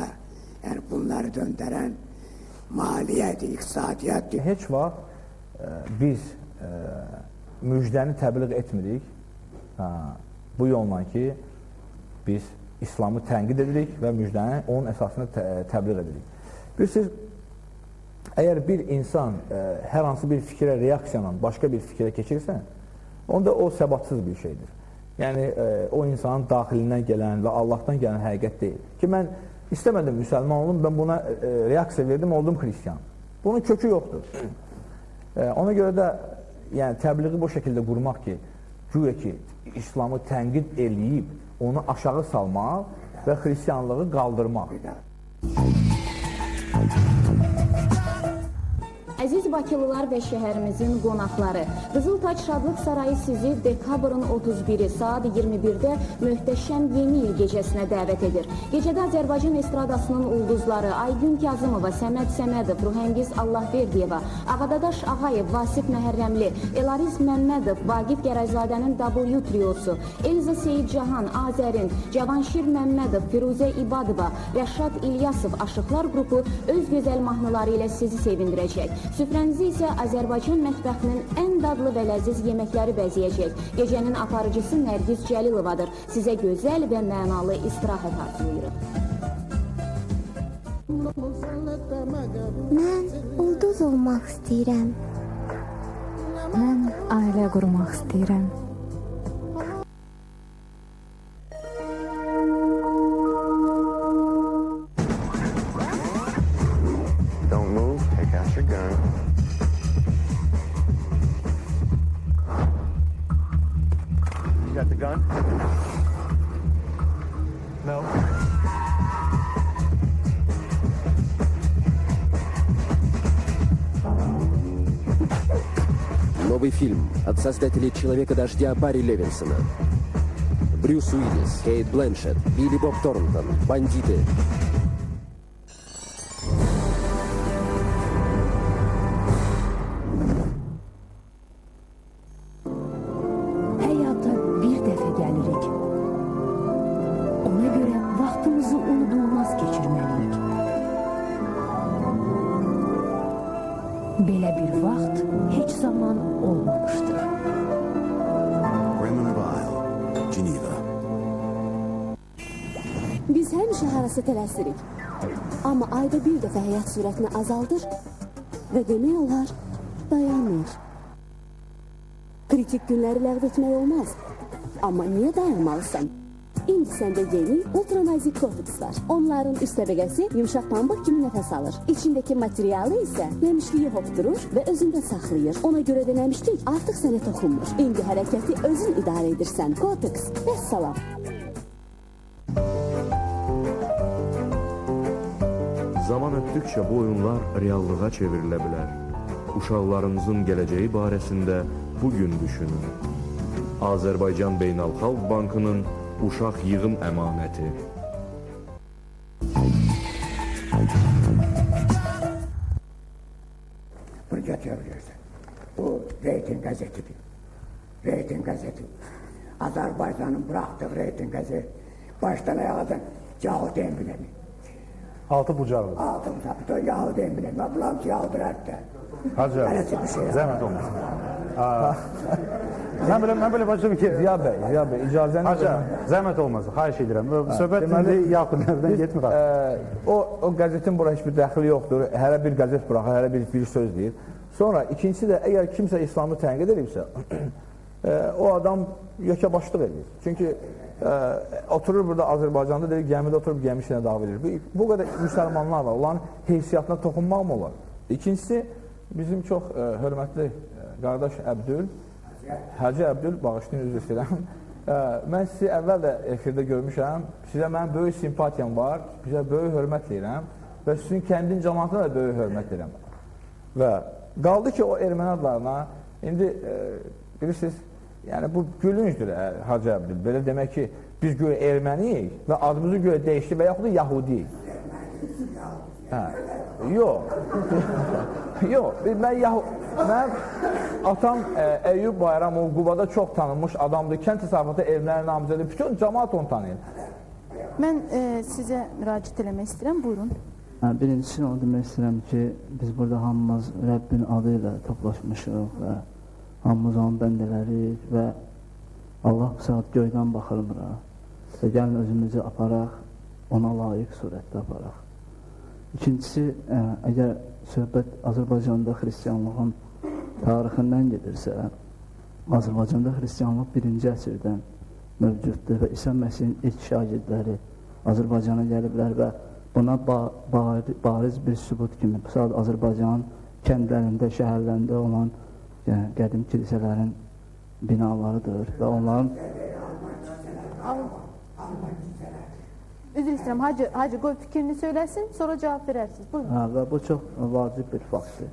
yəni bunları döndərən maliyyədir, iqtisadiyyatdır. Heç vaxt biz müjdəni təbliğ etmirik bu yolla ki, biz İslamı tənqid edirik və müjdəni onun əsasında təbliğ edirik. Bilirsiniz, əgər bir insan hər hansı bir fikrə reaksiyanla başqa bir fikrə keçirsə, onda o səbatsız bir şeydir. Yəni, o insanın daxilindən gələn və Allahdan gələn həqiqət deyil. Ki, mən istəmədim müsəlman olum, ben buna reaksiya verdim, oldum xristiyan. Bunun kökü yoxdur. Ona görə də yəni, təbliği bu şəkildə qurmaq ki, güya ki, İslamı tənqid eləyib, onu aşağı salmaq və xristiyanlığı qaldırmaq. Əziz Bakılılar və şəhərimizin qonaqları, Qızıltaç Şadlıq Sarayı sizi dekabrın 31-i saat 21-də möhtəşəm yeni il gecəsinə dəvət edir. Gecədə Azərbaycan estradasının ulduzları Aygün Kazımova, Səməd Səmədov, Ruhəngiz Allahverdiyeva, Ağadadaş Ağayev, Vasif Məhərrəmli, Elariz Məmmədov, Vaqif Gərayzadənin W triosu, Elza Seyidcahan, Azərin, Cavanşir Məmmədov, Firuzə İbadova, Rəşad İlyasov aşıqlar qrupu öz gözəl mahnıları ilə sizi sevindirəcək. Süfrənizi isə Azərbaycan mətbəxinin ən dadlı və ləziz yeməkləri bəzəyəcək. Gecənin aparıcısı Nərgiz Cəlilovadır. Sizə gözəl və mənalı istirahət arzulayırıq. Mən ulduz olmaq istəyirəm. Mən ailə qurmaq istəyirəm. Don't move, take out your gun. You got the gun? No. Новый фильм от создателей «Человека-дождя» Барри Левинсона. Брюс Уиллис, Кейт Блэншетт, Билли Боб Торнтон, «Бандиты». Həyata bir dəfə gəlirik. Ona görə vaxtımızı unudulmaz keçirməliyik. Belə bir vaxt heç zaman olmamışdır. Raymond Weil, Geneva. Biz həmişə harası tələsirik. Amma ayda bir dəfə həyat sürətini azaldır və demək olar dayanır. Kritik günləri ləğv etmək olmaz. Amma niyə dayanmalısan? İndi səndə yeni ultranazik korteks var. Onların üst təbəqəsi yumşaq pambıq kimi nəfəs alır. İçindəki materialı isə nəmişliyi hopdurur və özündə saxlayır. Ona görə də nəmişlik artıq sənə toxunmur. İndi hərəkəti özün idarə edirsən. Korteks, vəssalam. Zaman ötdükcə bu oyunlar reallığa çevrilə bilər. Uşaqlarınızın gələcəyi barəsində bugün düşünün. Azərbaycan Beynəlxalq Bankının Uşaq Yığım Əmanəti. Bunu götürebilirsin. Bu reyting gazetidir. Reyting gazeti. Azerbaycan'ın bıraktığı reyting gazeti. Baştan ayağıdan Yahudi emblemi. Altı bucaqlı. Altı bucaqlı Yahudi emblemi. Ablam ki Yahudi rədddə. Hacı, zəhmət olmasın. Mən belə başladım ki... Ziya bəy, icazəni... Hacı, zəhmət olmasın, xahiş edirəm. Söhbət indi Yaxınlardan getmir. O qəzetin bura heç bir dəxili yoxdur. Hərə bir qəzet buraxır, hərə bir söz deyir. Sonra ikincisi də, əgər kimsə İslamı tənqid edibsə, o adam yökəbaşlıq edir. Çünki oturur burada Azərbaycanda deyir, gəmidə oturub gəmi işinə davam edir. Bu qədər müsəlmanlar var, onların heysiyyatına toxunmaq mı olar? İkincisi, bizim çox hörmətli qardaş Əbdül, Hacı Əbdül, bağışlayın, üzr istəyirəm. Mən sizi əvvəl də efirdə görmüşəm, sizə mənim böyük simpatiyam var, sizə böyük hörmət edirəm və sizin kəndin cəmatına da böyük hörmət edirəm. Və qaldı ki, o erməni adlarına, indi bilirsiniz, yəni bu gülüncdür Hacı Əbdül, belə demək ki, biz göyə erməniyik və adımızı göyə dəyişdi və yaxud da Yahudiyik. Yox, mən atam Əyyub Bayramov Qubada çox tanınmış adamdır, kənd təsərrüfatı erməni namizədir, bütün cəmaat onu tanıyır. Mən sizə müraciət eləmək istəyirəm, buyurun. Birincisi onu demək istəyirəm ki, biz burada hamımız Rəbbin adı ilə toplaşmışıq və hamımız onun bəndələrik və Allah bu saat göydən baxırmır və gəlin özümüzü aparaq, ona layiq surətdə aparaq. İkincisi, əgər söhbət Azərbaycanda xristiyanlığın tarixindən gedirsə, Azərbaycanda xristiyanlıq 1-ci əsrdən mövcuddur və İsa Məsihin ilk şagirdləri Azərbaycana gəliblər və buna bariz bir sübut kimi bu saat Azərbaycanın kəndlərində, şəhərlərində olan qədim kilisələrin binalarıdır və onların... Üzr istəyirəm, Hacı qoy fikrini söyləsin, sonra cavab verərsiniz. Buyurun. Və bu çox vacib bir faktdır.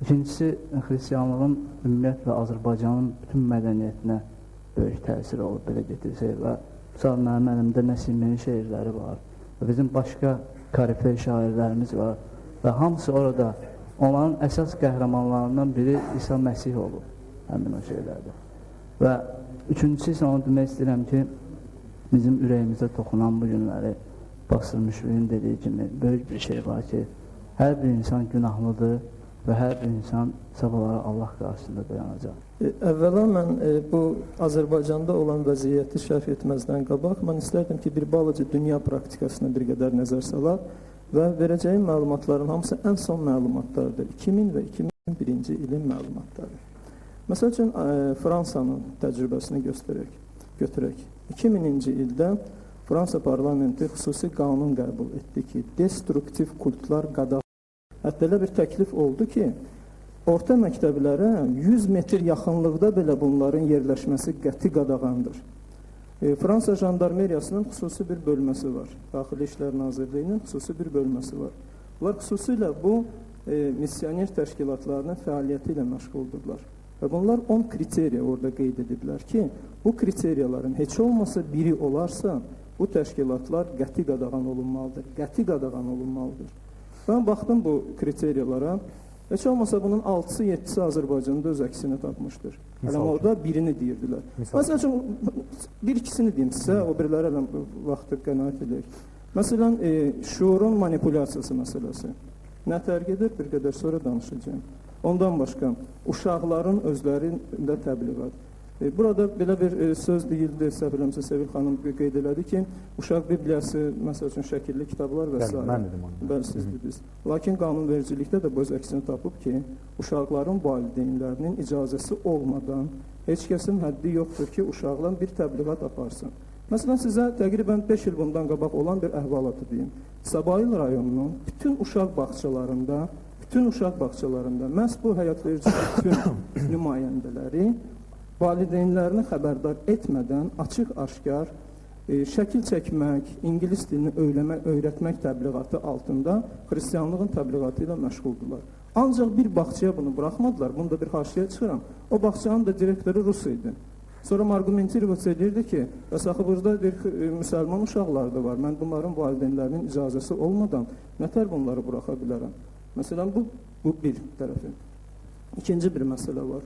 İkincisi, xristiyanlığın ümumiyyətlə Azərbaycanın bütün mədəniyyətinə böyük təsir olub, belə getirsək və bu saat mənim əlimdə Nəsiminin şeirləri var və bizim başqa karifler şairlərimiz var və hamısı orada onların əsas qəhrəmanlarından biri İsa Məsih olub, həmin o şeylərdə. Və üçüncüsü isə onu demək istəyirəm ki, bizim ürəyimizə toxunan bu günləri Basır Müşfiqin dediyi kimi böyük bir şey var ki, hər bir insan günahlıdır və hər bir insan sabahları Allah qarşısında dayanacaq. Əvvəla mən bu Azərbaycanda olan vəziyyəti şərh etməzdən qabaq, mən istərdim ki, bir balaca dünya praktikasına bir qədər nəzər salaq və verəcəyim məlumatların hamısı ən son məlumatlardır. 2000 və 2001-ci ilin məlumatları. Məsəl üçün, Fransanın təcrübəsini götürək. 2000-ci ildə Fransa parlamenti xüsusi qanun qəbul etdi ki, destruktiv kultlar qadağan. Hətta elə bir təklif oldu ki, orta məktəblərə 100 metr yaxınlıqda belə bunların yerləşməsi qəti qadağandır. Fransa jandarmeriyasının xüsusi bir bölməsi var. Daxili İşlər Nazirliyinin xüsusi bir bölməsi var. Bunlar xüsusilə bu missioner təşkilatlarının fəaliyyəti ilə məşğuldurlar. Və bunlar 10 kriteriya orada qeyd ediblər ki, bu kriteriyaların heç olmasa biri olarsa, bu təşkilatlar qəti qadağan olunmalıdır. Qəti qadağan olunmalıdır. Ben baxdım bu kriteriyalara. Heç olmasa bunun 6-sı, 7-si Azərbaycanda öz əksini tapmışdır. Hələm orada birini deyirdilər. Məsələn üçün, bir-ikisini deyim sizə, o biriləri hələm vaxtı qənaət edək. Məsələn, şuurun manipulyasiyası məsələsi. Nə tərq edir? Bir qədər sonra danışacağım. Ondan başqa, uşaqların özlərində təbliğat. Burada belə bir söz deyildi, səhvələmsə Sevil xanım qeyd elədi ki, uşaq bibliyası, məsəl üçün şəkilli kitablar və s. Bəli, siz dediniz. Lakin qanunvericilikdə də bu öz əksini tapıb ki, uşaqların valideynlərinin icazəsi olmadan heç kəsin həddi yoxdur ki, uşaqla bir təbliğat aparsın. Məsələn, sizə təqribən 5 il bundan qabaq olan bir əhvalatı deyim. Sabayıl rayonunun bütün uşaq bağçalarında məhz bu həyat verici bütün nümayəndələri valideynlərini xəbərdar etmədən açıq-aşkar şəkil çəkmək, ingilis dilini öyrətmək təbliğatı altında xristianlığın təbliğatı ilə məşğuldurlar. Ancaq bir bağçaya bunu buraxmadılar, bunu da bir haşiyə çıxıram. O bağçanın da direktoru Rus idi. Sonra Margumentirov deyirdi ki, bəs axı burada bir müsəlman uşaqları da var, mən bunların valideynlərinin icazəsi olmadan nətər bunları buraxa bilərəm? Məsələn, bu bir tərəfi. İkinci bir məsələ var.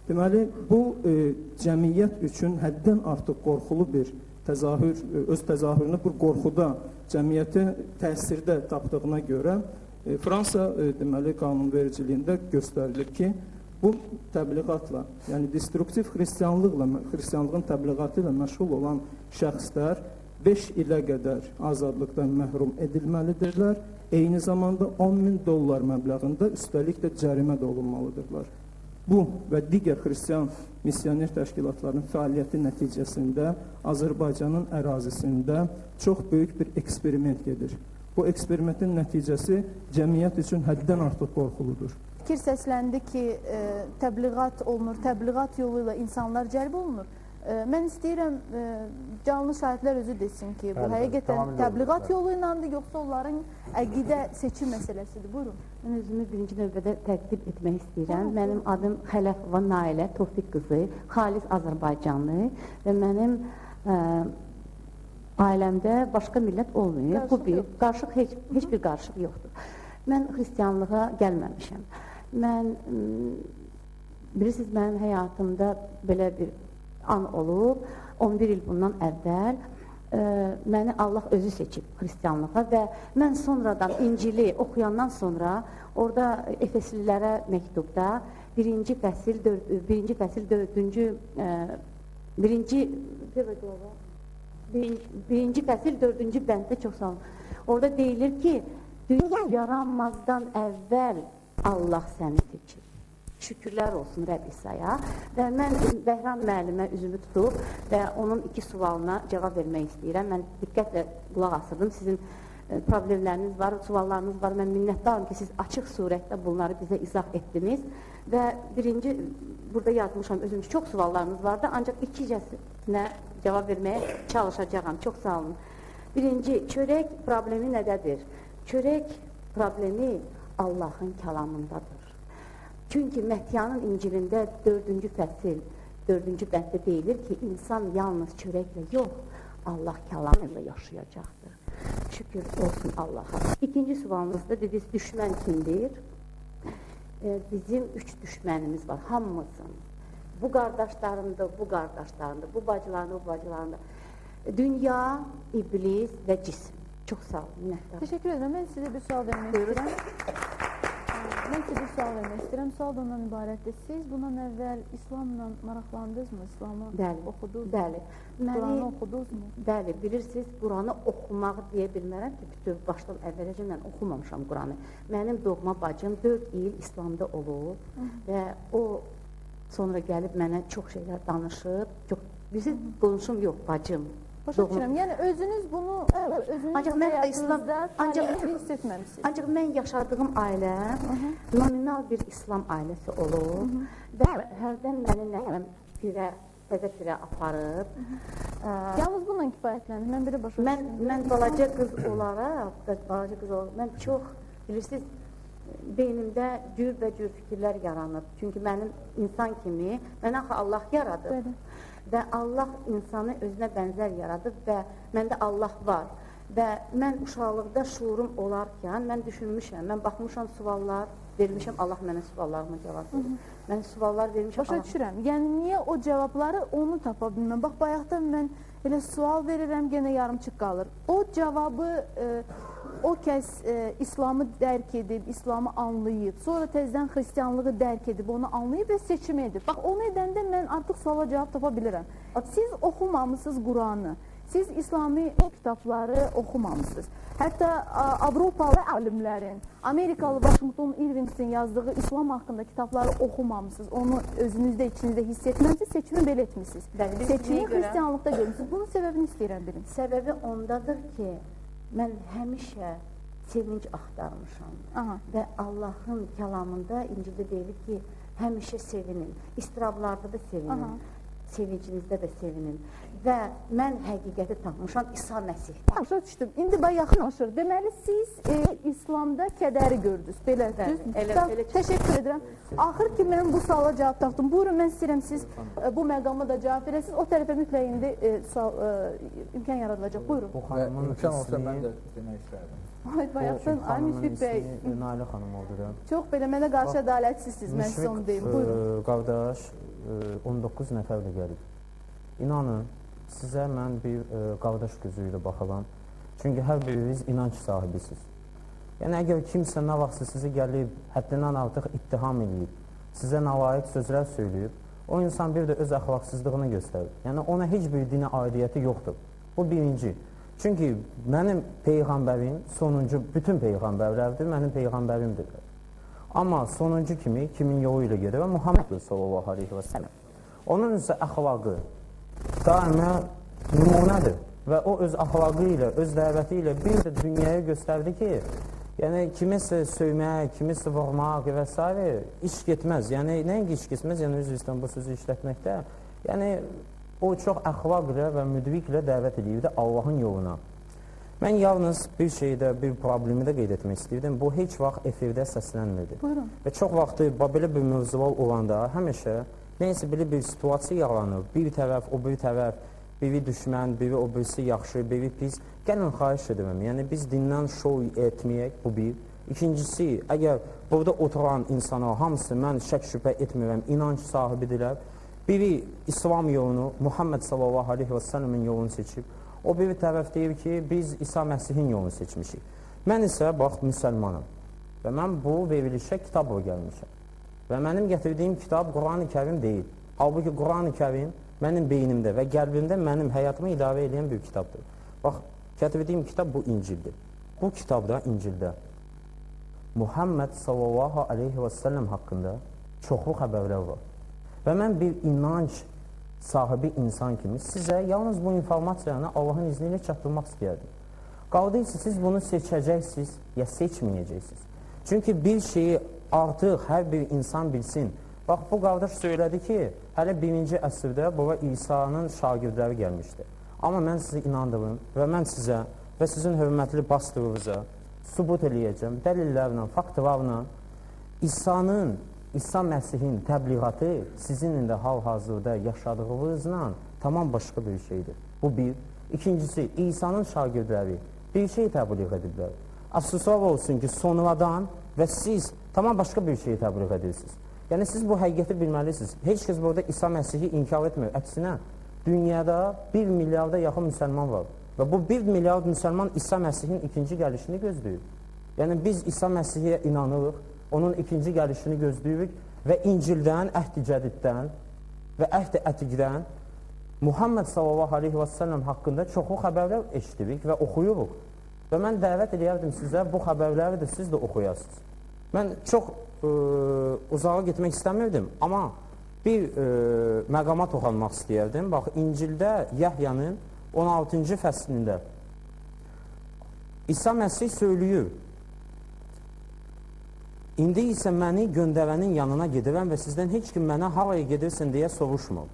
Deməli, bu cəmiyyət üçün həddən artıq qorxulu bir təzahür, öz təzahürünü bu qorxuda, cəmiyyətə təsirdə tapdığına görə Fransa deməli qanunvericiliyində göstərilir ki, bu təbliğatla, yəni destruktiv xristianlığın təbliğatı ilə məşğul olan şəxslər 5 ilə qədər azadlıqdan məhrum edilməlidirlər. Eyni zamanda $10.000 məbləğində üstəlik də cərimə də olunmalıdırlar. Bu və digər xristian missioner təşkilatlarının fəaliyyəti nəticəsində Azərbaycanın ərazisində çox böyük bir eksperiment gedir. Bu eksperimentin nəticəsi cəmiyyət üçün həddən artıq qorxuludur. Fikir səsləndi ki, təbliğat olunur, təbliğat yolu ilə insanlar cəlb olunur. Mən istəyirəm, canlı şahidlər özü desin ki, bu həqiqətən təbliğat yolu ilandır, yoxsa onların əqidə seçim məsələsidir. Buyurun. Mən özümü birinci növbədə təqdim etmək istəyirəm. Mənim adım Xələfova Nailə Tofiq qızı, xalis Azərbaycanlı və mənim ailəmdə başqa millət olmayıb. Bu bir, qarışıq, heç bir qarışıq yoxdur. Mən xristianlığa gəlməmişəm. Bilirsiniz, mənim həyatımda belə bir an olub, 11 il bundan əvvəl məni Allah özü seçib xristianlığa və mən sonradan İncili oxuyandan sonra orada Efeslilərə məktubda birinci fəsil 4-cü bənddə çox sağ olun. Orada deyilir ki, dünya yaranmazdan əvvəl Allah səni seçib. Şükürlər olsun Rəbb İsa'ya və mən Bəhram müəllimə üzümü tutub və onun 2 sualına cavab vermək istəyirəm. Mən diqqətlə qulaq asırdım. Sizin problemləriniz var, suallarınız var. Mən minnətdarım ki, siz açıq surətdə bunları bizə izah etdiniz və birinci, burada yazmışam özümüz, çox suallarınız vardı, ancaq 2cəsinə cavab verməyə çalışacağam. Çox sağ olun. Birinci, çörək problemi nədədir? Çörək problemi Allahın kəlamındadır. Çünki Mətyanın İncilində 4-cü fəsil, 4-cü bənddə deyilir ki, insan yalnız çörəklə yox, Allah kəlamıyla yaşayacaqdır. Şükür olsun Allaha. İkinci sualınızda dediniz, düşmən kimdir? Bizim 3 düşmənimiz var, hamımızın. Bu qardaşlarımdır, bu qardaşlarımdır, bu bacılarımdır, bu bacılarımdır. Dünya, iblis və cisim. Çox sağ olun, minnətdarım. Teşekkür ederim. Ben size bir sual vermek istedim. Mən sizə bir sual vermək istəyirəm. Sual ondan ibarətdir. Siz bundan əvvəl İslamla maraqlandınızmı? İslamı oxudunuz? Bəli. Quranı oxudunuzmu? Bəli, bilirsiniz, Quranı oxumağı deyə bilmərəm ki, bütün başdan əvvələcə mən oxumamışam Quranı. Mənim doğma bacım 4 il İslamda olub və o sonra gəlib mənə çox şeylər danışıb. Bizim qonşum yox, bacım. Başa düşürəm. Yəni özünüz bunu özünüz həyatınızda hiss etməmişsiniz. Ancaq mən yaşadığım ailə nominal bir İslam ailəsi olub və hərdən məni nəyəm təzə pirə aparıb. Yalnız bununla kifayətlənir. Mən belə başa düşürəm. Mən balaca qız olaraq, mən çox, bilirsiniz, beynimdə cürbəcür fikirlər yaranıb. Çünki mənim insan kimi, mənə axı Allah yaradıb. Və Allah insanı özünə bənzər yaradıb və məndə Allah var. Və mən uşaqlıqda şuurum olarkən, mən düşünmüşəm, mən baxmışam suallar, vermişəm, Allah mənə suallarıma cavab verir. Mən suallar vermişəm. Başa düşürəm. Yəni, niyə o cavabları onu tapa bilməm? Bax, bayaqdan mən elə sual verirəm, genə yarımçıq qalır. O cavabı o kəs İslamı dərk edib, İslamı anlayıb, sonra təzdən xristianlığı dərk edib, onu anlayıb və seçim edib. Bax, onu edəndə mən artıq suala cavab tapa bilirəm. Siz oxumamısınız Quranı, siz İslami kitabları oxumamısınız. Hətta Avropalı alimlərin, Amerikalı Washington Irving'in yazdığı İslam haqqında kitabları oxumamısınız, onu özünüzdə, içinizdə hiss etməmisiniz, seçimi belə etmişsiniz. Seçimi xristianlıqda görmüşsünüz. Bunun səbəbini istəyirəm bilin. Səbəbi ondadır ki, mən həmişə sevinç axtarmışam və Allahın kəlamında İncildə deyilir ki, həmişə sevinin, istirablarda da sevinin. sevincinizdə də sevinin. Və mən həqiqəti tapmışam İsa Məsih. Başa düşdüm. İndi bax yaxınlaşır. Deməli siz İslamda kədəri gördünüz. Belə düz. Təşəkkür edirəm. Axır ki mən bu suala cavab tapdım. Buyurun, mən istəyirəm siz bu məqama da cavab verəsiniz. O tərəfə mütləq indi imkan yaradılacaq. Buyurun. İmkan olsa mən də demək istərdim. Bayaqdan Müsbit bəy. Nailə xanım oldu da. Çox belə mənə qarşı ədalətsizsiniz. Mən sizə onu deyim. Buyurun. Qardaş 19 nəfərlə gəlib. İnanın, sizə mən bir qardaş gözü ilə baxaram. Çünki hər biriniz inanç sahibisiniz. Yəni, əgər kimsə nə vaxtsa sizi gəlib, həddindən artıq ittiham edib, sizə nalayiq sözlər söyləyib, o insan bir də öz əxlaqsızlığını göstərir. Yəni, ona heç bir dinə aidiyyəti yoxdur. Bu birinci. Çünki mənim Peyğəmbərim sonuncu, bütün Peyğəmbərlərdir, mənim Peyğəmbərimdir. Amma sonuncu kimi, kimin yolu ilə gedir və Muhammed sallallahu aleyhi və səlləm. Onun isə əxlaqı daimə nümunədir və o öz əxlaqı ilə, öz dəvəti ilə bir də dünyaya göstərdi ki, yəni kimisə söymək, kimisə vurmaq və s. iş getməz. Yəni, nəinki iş getməz, yəni üzr istəyirəm bu sözü işlətməkdə. Yəni, o çox əxlaq ilə və müdrik ilə dəvət edirdi Allahın yoluna. Mən yalnız bir şeydə, bir problemi də qeyd etmək istəyirdim. Bu, heç vaxt efirdə səslənmirdi. Buyurun. Və çox vaxtı belə bir mövzular olanda həmişə neysə belə bir situasiya yaranır. Bir tərəf, o bir tərəf, biri düşmən, biri o birisi yaxşı, biri pis. Gəlin, xahiş edirəm. Yəni, biz dindən şov etməyək, bu bir. İkincisi, əgər burada oturan insana hamısı, mən şək şübhə etmirəm, inanç sahibidirlər. Biri İslam yolunu, Muhammed sallallahu aleyhi və səlləmin yolunu seçib. O bir tərəf deyir ki, biz İsa Məsihin yolunu seçmişik. Mən isə, bax, müsəlmanım. Və mən bu verilişə kitabla gəlmişəm. Və mənim gətirdiyim kitab Quran-ı Kərim deyil. Halbuki Quran-ı Kərim mənim beynimdə və qəlbimdə mənim həyatımı idarə edən bir kitabdır. Bax, gətirdiyim kitab bu İncildir. Bu kitabda, İncildə Muhammed sallallahu aleyhi və səlləm haqqında çoxlu xəbərlər var. Və mən bir inanc sahibi insan kimi sizə yalnız bu informasiyanı Allahın izni ilə çatdırmaq istəyərdim. Qaldıysa, siz bunu seçəcəksiniz, ya seçməyəcəksiniz. Çünki bir şeyi artıq hər bir insan bilsin. Bax, bu qardaş söylədi ki, hələ 1-ci əsrdə bura İsa'nın şagirdləri gəlmişdi. Amma mən sizi inandırım və mən sizə və sizin hörmətli bastırınıza sübut eləyəcəm, dəlillərlə, faktlarla İsa Məsihin təbliğatı sizin indi hal-hazırda yaşadığınızla tamam başqa bir şeydir. Bu bir. İkincisi, İsa'nın şagirdləri bir şey təbliğ ediblər. Əfsuslar olsun ki, sonradan və siz tamam başqa bir şey təbliğ edirsiniz. Yəni, siz bu həqiqəti bilməlisiniz. Heç kəs burada İsa Məsihi inkar etmir. Əksinə, dünyada 1 milyarda yaxın müsəlman var. Və bu 1 milyard müsəlman İsa Məsihin ikinci gəlişini gözləyir. Yəni, biz İsa Məsihiyə inanırıq, onun ikinci gəlişini gözləyirik və İncildən, Əhd-i Cədiddən və Əhd-i Ətiqdən Muhammed sallallahu aleyhi və səlləm haqqında çoxlu xəbərlər eşitirik və oxuyuruq. Və mən dəvət edərdim sizə, bu xəbərləri də siz də oxuyasınız. Mən çox uzağa getmək istəmirdim, amma bir məqama toxanmaq istəyərdim. Bax, İncildə Yəhyanın 16-cı fəslində İsa Məsih söylüyür, İndi isə məni göndərənin yanına gedirəm və sizdən heç kim mənə haraya gedirsin deyə soruşmur.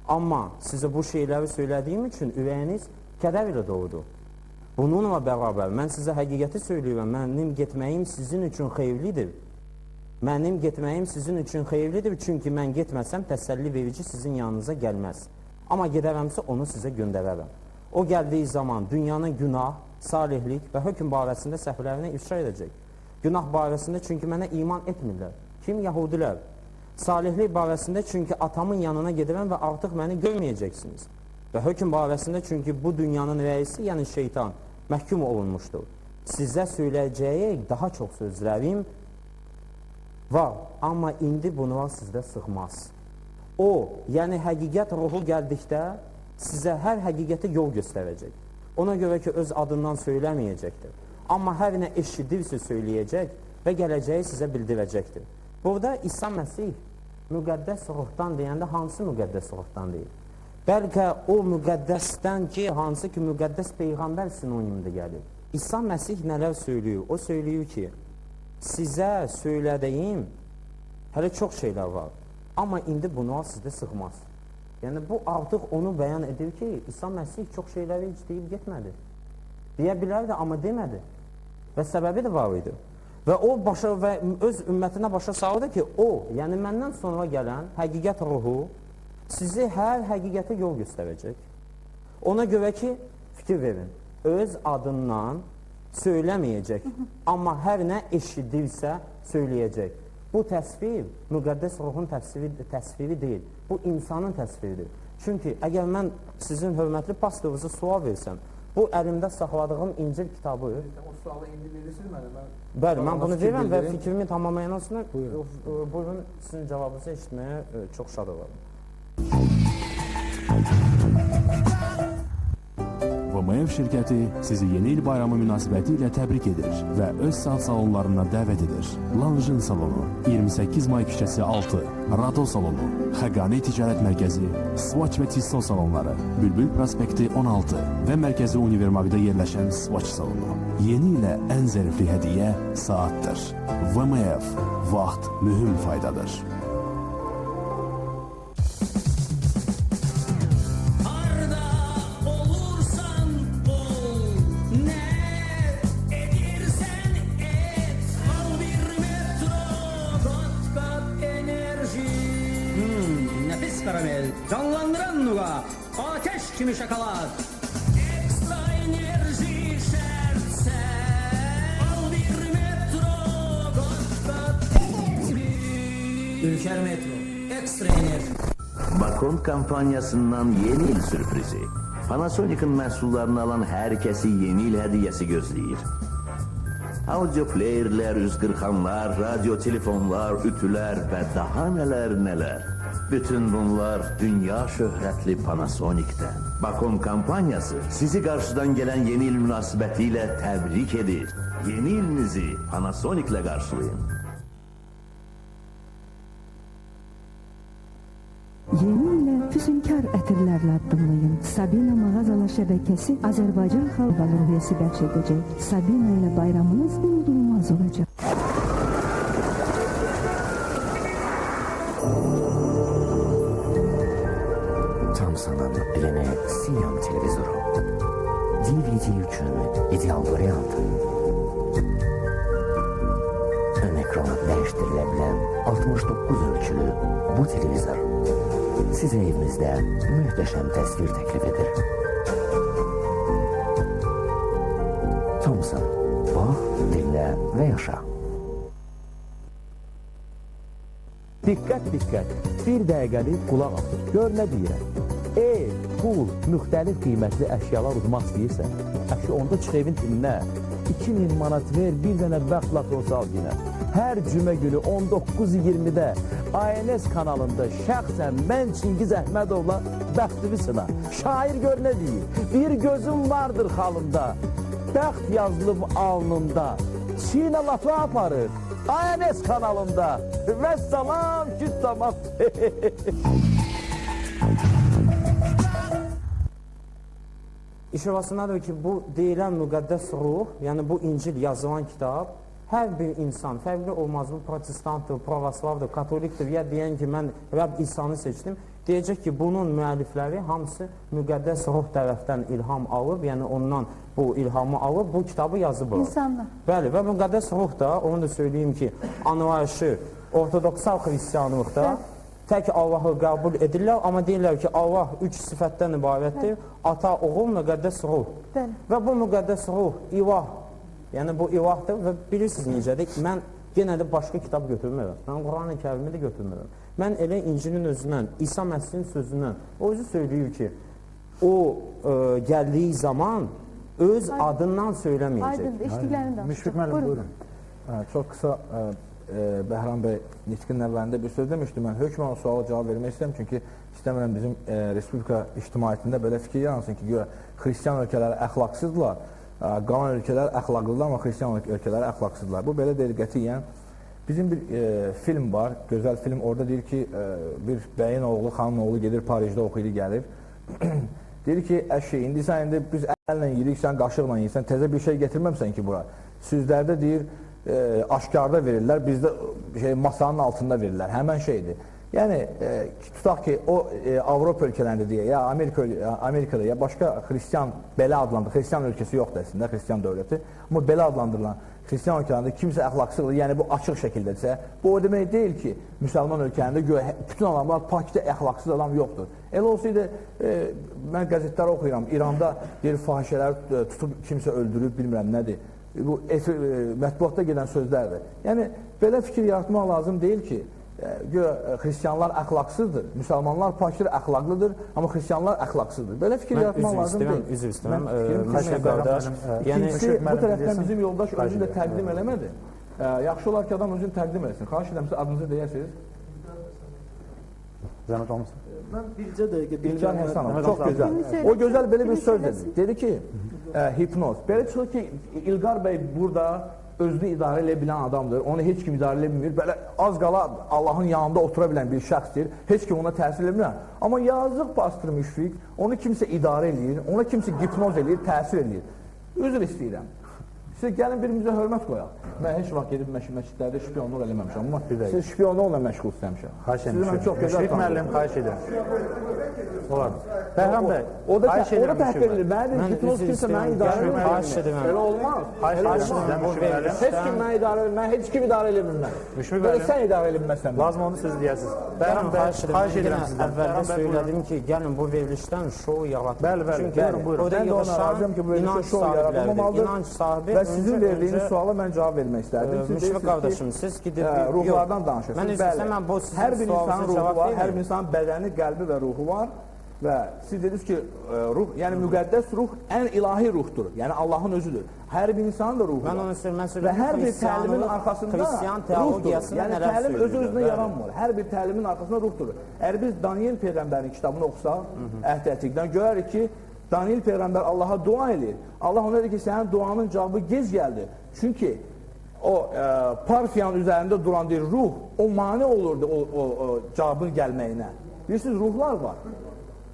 Amma sizə bu şeyləri söylədiyim üçün ürəyiniz kədər ilə doğrudur. Bununla bərabər mən sizə həqiqəti söyləyirəm, mənim getməyim sizin üçün xeyirlidir. Mənim getməyim sizin üçün xeyirlidir, çünki mən getməsəm təsəlli verici sizin yanınıza gəlməz. Amma gedərəmsə onu sizə göndərərəm. O gəldiyi zaman dünyanın günah, salihlik və hökm barəsində səhvlərini ifşa edəcək. Günah barəsində çünki mənə iman etmirlər. Kim? Yahudilər. Salihlik barəsində çünki atamın yanına gedirəm və artıq məni görməyəcəksiniz. Və hökm barəsində çünki bu dünyanın rəisi, yəni şeytan, məhkum olunmuşdur. Sizə söyləyəcəyək daha çox sözlərim var, amma indi bunlar sizdə sığmaz. O, yəni həqiqət ruhu gəldikdə sizə hər həqiqəti yol göstərəcək. Ona görə ki, öz adından söyləməyəcəkdir. Amma hər nə eşidirsə söyləyəcək və gələcəyi sizə bildirəcəkdir. Burada İsa Məsih müqəddəs ruhdan deyəndə hansı müqəddəs ruhdan deyir? Bəlkə o müqəddəsdən ki, hansı ki, müqəddəs Peyğəmbər sinonimdə gəlir. İsa Məsih nələr söylüyor? O söylüyor ki, sizə söylədiyim hələ çox şeylər var. Amma indi bunlar sizdə sığmaz. Yəni bu artıq onu bəyan edir ki, İsa Məsih çox şeyləri heç deyib getmədi. Deyə bilərdi, amma demədi. Və səbəbi də var idi. Və o başa və öz ümmətinə başa saldı ki, o, yəni məndən sonra gələn həqiqət ruhu sizi hər həqiqətə yol göstərəcək. Ona görə ki, fikir verin, öz adından söyləməyəcək, amma hər nə eşidirsə söyləyəcək. Bu təsvir müqəddəs ruhun təsviri deyil, bu insanın təsviridir. Çünki əgər mən sizin hörmətli pastorunuza sual versəm, bu əlimdə saxladığım İncil kitabı... O sualı indi verirsiniz mənə? Bəli, mən bunu verirəm və fikrimi tamamlayandan sonra buyurun sizin cavabınızı eşitməyə çox şad olarım. VMF şirkəti sizi yeni il bayramı münasibəti ilə təbrik edir və öz saat salonlarına dəvət edir. Lanjin salonu, 28 may küçəsi 6, Rado salonu, Xəqani Ticarət Mərkəzi, Swatch və Tissot salonları, Bülbül prospekti 16 və Mərkəzi Univermaqda yerləşən Swatch salonu. Yeni ilə ən zərifli hədiyyə saatdır. VMF, vaxt mühüm faydadır. Canlandıran nuga, ateş kimi şakalar. Ekstra enerji şertse, al bir metro, Ülker Metro, ekstra enerji. Bakon kampanyasından yeni il sürprizi. Panasonic'ın məhsullarını alan hər kəsi yeni il hədiyyəsi gözləyir. Audio playerlər, 140-anlar, radyo telefonlar, ütülər və daha nələr. Bütün bunlar dünya şöhrətli Panasonic'dən. Bakon kampanyası sizi qarşıdan gələn yeni il münasibətilə təbrik edir. Yeni ilinizi Panasonic'lə qarşılayın. Yeni ilə füsunkar ətirlərlə addımlayın. Sabina mağazalar şəbəkəsi Azərbaycan xalq ruhiyyəsi bəxş edəcək. Sabina ilə bayramınız unudulmaz olacaq. Samsung'un eline Siam televizoru. DVD üçün ideal variant. Ön ekranı dəyişdiriləbilən 69 ölçülü bu televizor sizə evinizdə möhtəşəm təsvir təklif edir. Samsung, bax, dinlə və yaşa. Diqqət, bir dəqiqəlik qulaq asın, gör nə deyirəm. Ev, pul, müxtəlif qiymətli əşyalar udmaq istəyirsə, onda çıx evin timinə 2000 manat ver, bir dənə bəxt latrosu al yenə. Hər cümə günü 19:20-də ANS kanalında şəxsən mən Çingiz Əhmədovla bəxtimi sına. Şair gör nə deyir, bir gözüm vardır xalımda, bəxt yazılıb alnımda, Çinə lato aparır, ANS kanalında. Və salam, küt tamam. İş havasındadır ki, bu deyilən müqəddəs ruh, yəni bu İncil yazılan kitab, hər bir insan, fərqli olmaz, bu protestantdır, pravoslavdır, katolikdir, ya deyən ki, mən Rəbb İsa'nı seçdim, deyəcək ki, bunun müəllifləri hamısı müqəddəs ruh tərəfdən ilham alıb, yəni ondan bu ilhamı alıb, bu kitabı yazıblar. İnsanlar. Bəli, və müqəddəs ruh da, onu da söyleyeyim ki, anlayışı, ortodoksal xristiyanlıqda tək Allahı qəbul edirlər, amma deyirlər ki, Allah 3 sifətdən ibarətdir, ata, oğul, müqəddəs ruh. Və bu müqəddəs ruh, ilah, yəni bu ilahdır və bilirsiniz necədir, mən yenə də başqa kitab götürmürəm, mən Quran-ı Kərimi də götürmürəm. Mən elə İncilin özündən, İsa Məsihin sözündən, o özü söylüyor ki, o gəldiyi zaman öz adından söyləməyəcək. Aydın, eşitdiklərini danışıq. Müşfiq müəllim, buyurun. Çox qısa, Bəhram bəy nitqinin əvvəlində bir söz demişdi, mən hökmən o suala cavab vermək istəyirəm, çünki istəmirəm bizim Respublika ictimaiyyətində belə fikir yaransın ki, görə xristiyan ölkələri əxlaqsızdırlar, qalan ölkələr əxlaqlıdırlar, amma xristiyan ölkələri əxlaqsızdırlar. Bu belə deyil, qətiyyən. Bizim bir film var, gözəl film, orada deyir ki, bir bəyin oğlu, xanın oğlu gedir Parijdə oxuyur, gəlir. Deyir ki, əşi, indi biz əllə yedik, sən qaşıqla yiyirsən, təzə bir şey getirməmsən ki, bura. Süzlərdə deyir, aşkarda verirlər, bizdə masanın altında verirlər, həmən şeydir. Yəni, tutaq ki, o Avropa ölkələrində deyə, ya Amerikada, ya başqa xristiyan, belə adlandırılır, xristiyan ölkəsi yoxdur əslində, xristiyan dövləti, amma belə adlandırılan xristiyan ölkələrində kimsə əxlaqsızdır, yəni bu açıq şəkildədirsə, bu o demək deyil ki, müsəlman ölkələrində bütün adamlar pakdə əxlaqsız adam yoxdur. Elə olsaydı, mən qəzetləri oxuyuram, İranda deyir, fahişələr tutub kimsə öldürüb, bilmirəm nədir. Bu, mətbuatda gedən sözlərdir. Yəni, belə fikir yaratmaq lazım deyil ki, xristiyanlar əxlaqsızdır, müsəlmanlar pakdır, əxlaqlıdır, amma xristiyanlar əxlaqsızdır. Belə fikir yaratmaq lazım deyil. Üzr istəyirəm. Bu tərəfdən bizim yoldaş özünü də təqdim eləmədi. Yaxşı olar ki, adam özünü təqdim eləsin. Xahiş edəm, siz adınızı deyərsiniz. Zəhmət olmasın. Mən bircə dəqiqə İlcan Həsənov, çox gözəl. O gözəl belə bir söz dedi. Dedi ki, hipnoz. Belə çıxır ki, İlqar bəy burada özünü idarə edə bilən adamdır. Onu heç kim idarə edə bilmir. Belə az qala Allahın yanında otura bilən bir şəxsdir. Heç kim ona təsir edə bilmir. Amma yazıq Pastor Müşfiq onu kimsə idarə edir, ona kimsə hipnoz edir, təsir edir. Üzr istəyirəm. Siz gəlin birimizə hörmət qoyaq. Mən heç vaxt gedib məşqlərdə şpiyonluq eləməmişəm. Amma siz şpiyonluqla məşğulsuz həmişə. Xahiş edirəm. Müşfiq müəllim, xahiş edirəm. Olar. Bəhram bəy, xahiş edirəm. O da təhqir edir. Mənə hipnoz kimsə məni idarə edir. Xahiş edirəm. Belə olmaz. Xahiş edirəm. Heç kim məni idarə edir. Mən heç kim idarə edə bilməm. Müşfiq müəllim. Sən idarə edə bilməsən. Lazım onu söz deyəsiniz. Bəhram bəy, xahiş edirəm sizdən. Əvvəldə söylədim ki, gəlin bu verilişdən şou yaratın. Bəli, buyurun. O da yığışan inanç sahibi və sizin verdiyiniz suala mən cavab vermək istərdim. Müşfiq qardaşım, siz gidib ruhlardan danışırsınız. Hər bir insanın ruhu var, hər bir insanın bədəni, qəlbi və ruhu var. Və siz dediniz ki, ruh, yəni müqəddəs ruh ən ilahi ruhdur. Yəni Allahın özüdür. Hər bir insanın da ruhu var. Və hər bir təlimin arxasında ruhdur. Yəni təlim öz-özünə yaranmır. Hər bir təlimin arxasında ruhdur. Əgər biz Daniel Peyğəmbərin kitabını oxusaq, Əhd Ətiqdən görərik ki, Daniel Peyğəmbər Allaha dua edir. Allah ona deyir ki, sənin duanın cavabı gec gəldi. Çünki o Parfiyanın üzərində duran deyir, ruh, o mane olurdu o cavabın gəlməyinə. Bilirsiniz, ruhlar var.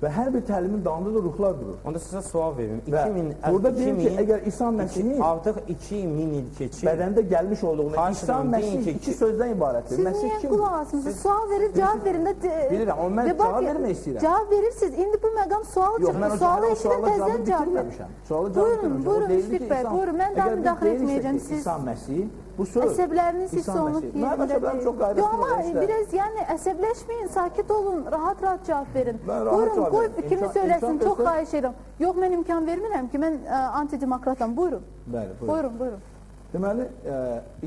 Və hər bir təlimin dalında da ruhlar durur. Onda sizə sual verim. Burada deyim ki, əgər İsa Məsihin artıq 2000 il keçib bədəndə gəlmiş olduğunu, İsa Məsih iki sözdən ibarətdir. Siz niyə qulaq asmısınız? Sual verir, cavab verin də. Bilirəm, amma mən cavab vermək istəyirəm. Cavab verirsiniz. İndi bu məqam sual çıxır. Sualı eşidən təzdən cavab verin. Buyurun, Müşfiq bəy, buyurun. Mən daha müdaxilə etməyəcəm. İsa Məsih bu söz. Əsəbləriniz hiss olunur. Mən əsəblərim çox qaydasında. Yox, amma biraz yəni əsəbləşməyin, sakit olun, rahat-rahat cavab verin. Buyurun, qoy fikrini söyləsin, çox xahiş edirəm. Yox, mən imkan vermirəm ki, mən antidemokratam. Buyurun. Bəli, buyurun. Deməli,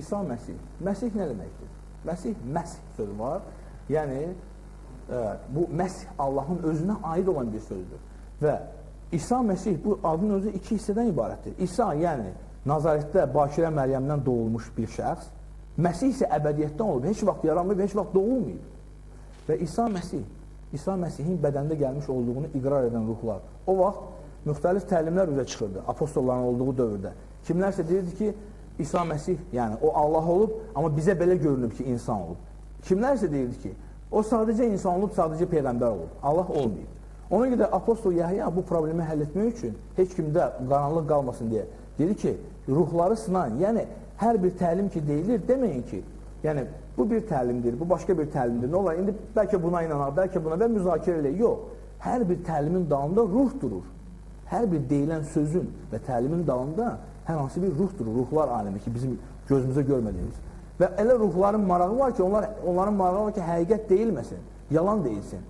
İsa Məsih. Məsih nə deməkdir? Məsih sözü var. Yəni, bu Məsih Allahın özünə aid olan bir sözdür. Və İsa Məsih, bu adın özü iki hissədən ibarətdir. İsa, yəni, Nazarətdə Bakirə Məryəmdən doğulmuş bir şəxs, Məsih isə əbədiyyətdən olub, heç vaxt yaranmayıb, heç vaxt doğulmayıb. Və İsa Məsihin bədəndə gəlmiş olduğunu iqrar edən ruhlar. O vaxt müxtəlif təlimlər üzrə çıxırdı, apostolların olduğu dövrdə. Kimlərsə deyirdi ki, İsa Məsih, yəni o Allah olub, amma bizə belə görünüb ki, insan olub. Kimlərsə deyirdi ki, o sadəcə insan olub, sadəcə Peyğəmbər olub, Allah olmayıb. Ona görə apostol Yəhya bu problemi həll etmək üçün heç kimdə qaranlıq qalmasın deyə dedi ki, ruhları sınayın. Yəni, hər bir təlim ki deyilir, deməyin ki, yəni, bu bir təlimdir, bu başqa bir təlimdir. Nə olar? İndi bəlkə buna inanaq, bəlkə buna və müzakirə elə. Yox, hər bir təlimin dalında ruh durur. Hər bir deyilən sözün və təlimin dalında hər hansı bir ruh durur. Ruhlar alemi ki, bizim gözümüzə görmədiyimiz. Və elə ruhların marağı var ki, onların marağı var ki, həqiqət deyilməsin, yalan deyilsin.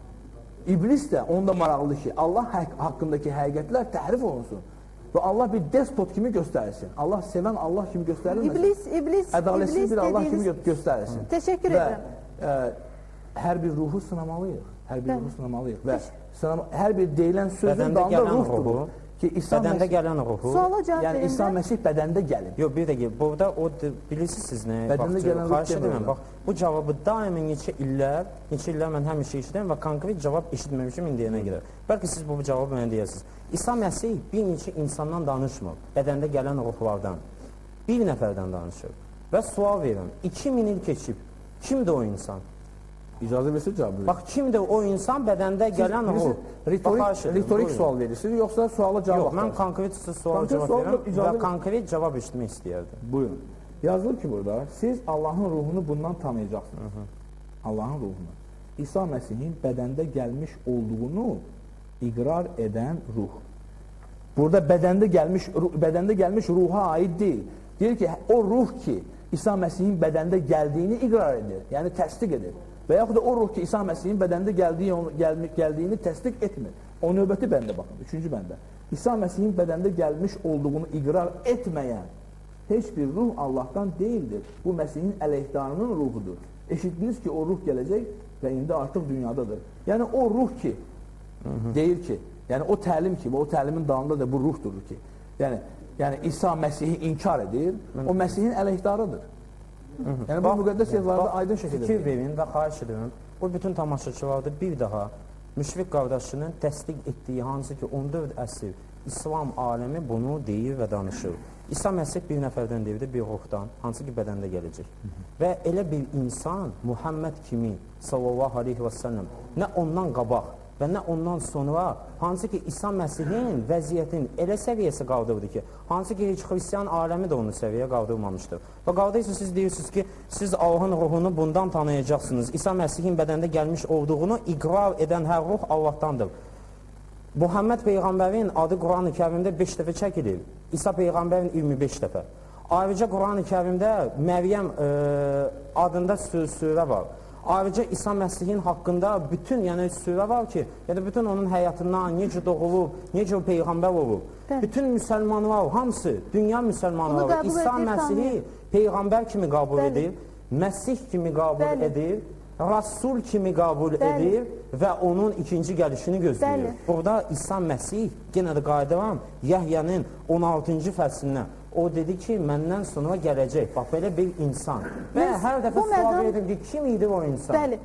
İblis də onda maraqlıdır ki, Allah haqqındakı həqiqətlər təhrif olunsun. Və Allah bir despot kimi göstərilsin. Allah sevən Allah kimi göstərilməsin. Ədalətsiz bir Allah kimi göstərilsin. Təşəkkür edirəm. Və hər bir ruhu sınamalıyıq. Hər bir ruhu sınamalıyıq. Və hər bir deyilən sözün dalında ruh durur. Bədəndə gələn ruhu. Yəni İsa Məsih bədəndə gəlib. Yox, bir dəqiqə. Burada o bilirsiniz nə? Bədəndə gələn ruh demirəm. Bax, bu cavabı daimi neçə illər mən həmişə eşidirəm və konkret cavab eşitməmişim indiyənə qədər. Bəlkə siz bu cavabı mənə deyəsiniz. İsa Məsih bir neçə insandan danışmır. Bədəndə gələn ruhlardan. Bir nəfərdən danışır. Və sual verirəm. 2000 il keçib. Kimdir o insan? İcazə versə cavab verir. Bax, kimdir o insan bədəndə gələn ruh? Ritorik sual verirsiniz, yoxsa suala cavab? Yox, mən konkret suala cavab verirəm və konkret cavab eşitmək istəyərdim. Buyurun. Yazılır ki burada, siz Allahın ruhunu bundan tanıyacaqsınız. Allahın ruhunu. İsa Məsihin bədəndə gəlmiş olduğunu iqrar edən ruh. Burada bədəndə gəlmiş ruha aid deyil. Deyir ki, o ruh ki, İsa Məsihin bədəndə gəldiyini iqrar edir, yəni təsdiq edir. Və yaxud da o ruh ki, İsa Məsihin bədəndə gəldiyini təsdiq etmir. O növbəti bəndə baxın, 3-cü bəndə. İsa Məsihin bədəndə gəlmiş olduğunu iqrar etməyən heç bir ruh Allahdan deyildir. Bu Məsihin əleyhdarının ruhudur. Eşitdiniz ki, o ruh gələcək və indi artıq dünyadadır. Yəni o ruh ki, deyir ki, yəni o təlim ki, o təlimin dalında da bu ruh durur ki, yəni İsa Məsihi inkar edir, o Məsihin əleyhdarıdır. Yəni bu müqəddəs yazılarda aydın şəkildə fikir verin və xahiş edirəm. Bu bütün tamaşaçılarda bir daha Müşfiq qardaşının təsdiq etdiyi hansı ki 14 əsr İslam aləmi bunu deyir və danışır. İsa Məsih bir nəfərdən deyirdi, bir ruhdan, hansı ki bədəndə gələcək. Və elə bir insan Muhammed kimi sallallahu aleyhi və səlləm nə ondan qabaq və nə ondan sonra hansı ki İsa Məsihin vəziyyətin elə səviyyəsi qaldırdı ki, hansı ki heç xristiyan aləmi də onu səviyyə qaldırmamışdır. Və qaldırsa siz deyirsiniz ki, siz Allahın ruhunu bundan tanıyacaqsınız. İsa Məsihin bədəndə gəlmiş olduğunu iqrar edən hər ruh Allahdandır. Muhammed Peyğəmbərin adı Quran-ı Kərimdə 5 dəfə çəkilir. İsa Peyğəmbərin 25 dəfə. Ayrıca Quran-ı Kərimdə Məryəm adında surə var. Ayrıca İsa Məsihin haqqında bütün surə var ki, bütün onun həyatından, necə doğulub, necə o Peyğəmbər olub. Bütün müsəlmanlar, hamısı, dünya müsəlmanları İsa Məsihi Peyğəmbər kimi qəbul edir, Məsih kimi qəbul edir, Rasul kimi qəbul edir və onun ikinci gəlişini gözləyir. Burada İsa Məsih, yenə də qayıdıram, Yəhyənin 16-cı fəslindən. O dedi ki, məndən sonra gələcək. Bax, belə bir insan. Və hər dəfə sual verirdim ki, kim idi o insan? Bəli,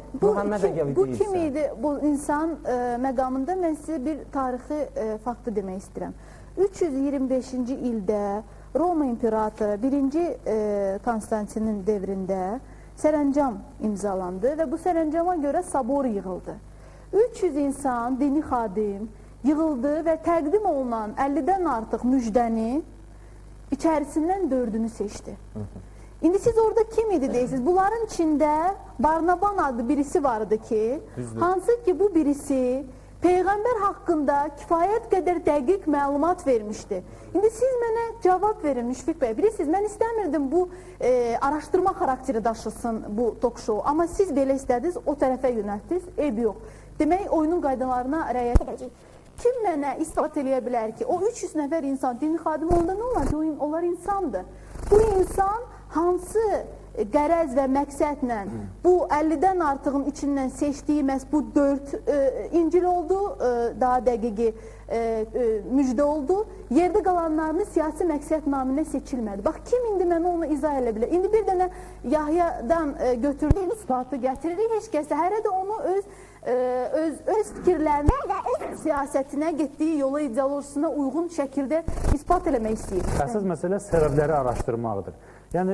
bu kim idi bu insan məqamında mən sizə bir tarixi faktı demək istəyirəm. 325-ci ildə Roma İmperatoru 1-ci Konstantinin devrində sərəncam imzalandı və bu sərəncama görə sabor yığıldı. 300 insan, dini xadim yığıldı və təqdim olunan 50-dən artıq müjdəni içərisindən 4-ünü seçdi. İndi siz orada kim idi deyirsiniz? Bunların içində Barnaban adlı birisi vardı ki, hansı ki bu birisi Peyğəmbər haqqında kifayət qədər dəqiq məlumat vermişdi. İndi siz mənə cavab verin Müşfiq bəy. Bilirsiniz, mən istəmirdim bu araşdırma xarakteri daşısın bu tok-şou. Amma siz belə istədiniz, o tərəfə yönəltdiniz, eybi yox. Demək, oyunun qaydalarına rəayət edəcək. Kim mənə ispat eləyə bilər ki, o 300 nəfər insan, dini xadim onda nə olar ki, onlar insandır. Bu insan hansı qərəz və məqsədlə bu 50-dən artığın içindən seçdiyi məhz bu 4 İncil oldu, daha dəqiqi müjdə oldu. Yerdə qalanlarını siyasi məqsəd naminə seçilmədi. Bax, kim indi mənə onu izah elə bilər? İndi bir dənə Yahyadan götürdüyünüz ispatı gətiririk, heç kəsə hərə də onu öz fikirlərinə və öz siyasətinə getdiyi yola ideolojisine uyğun şəkildə ispat eləmək istəyir. Əsas məsələ səbəbləri araşdırmaqdır. Yəni,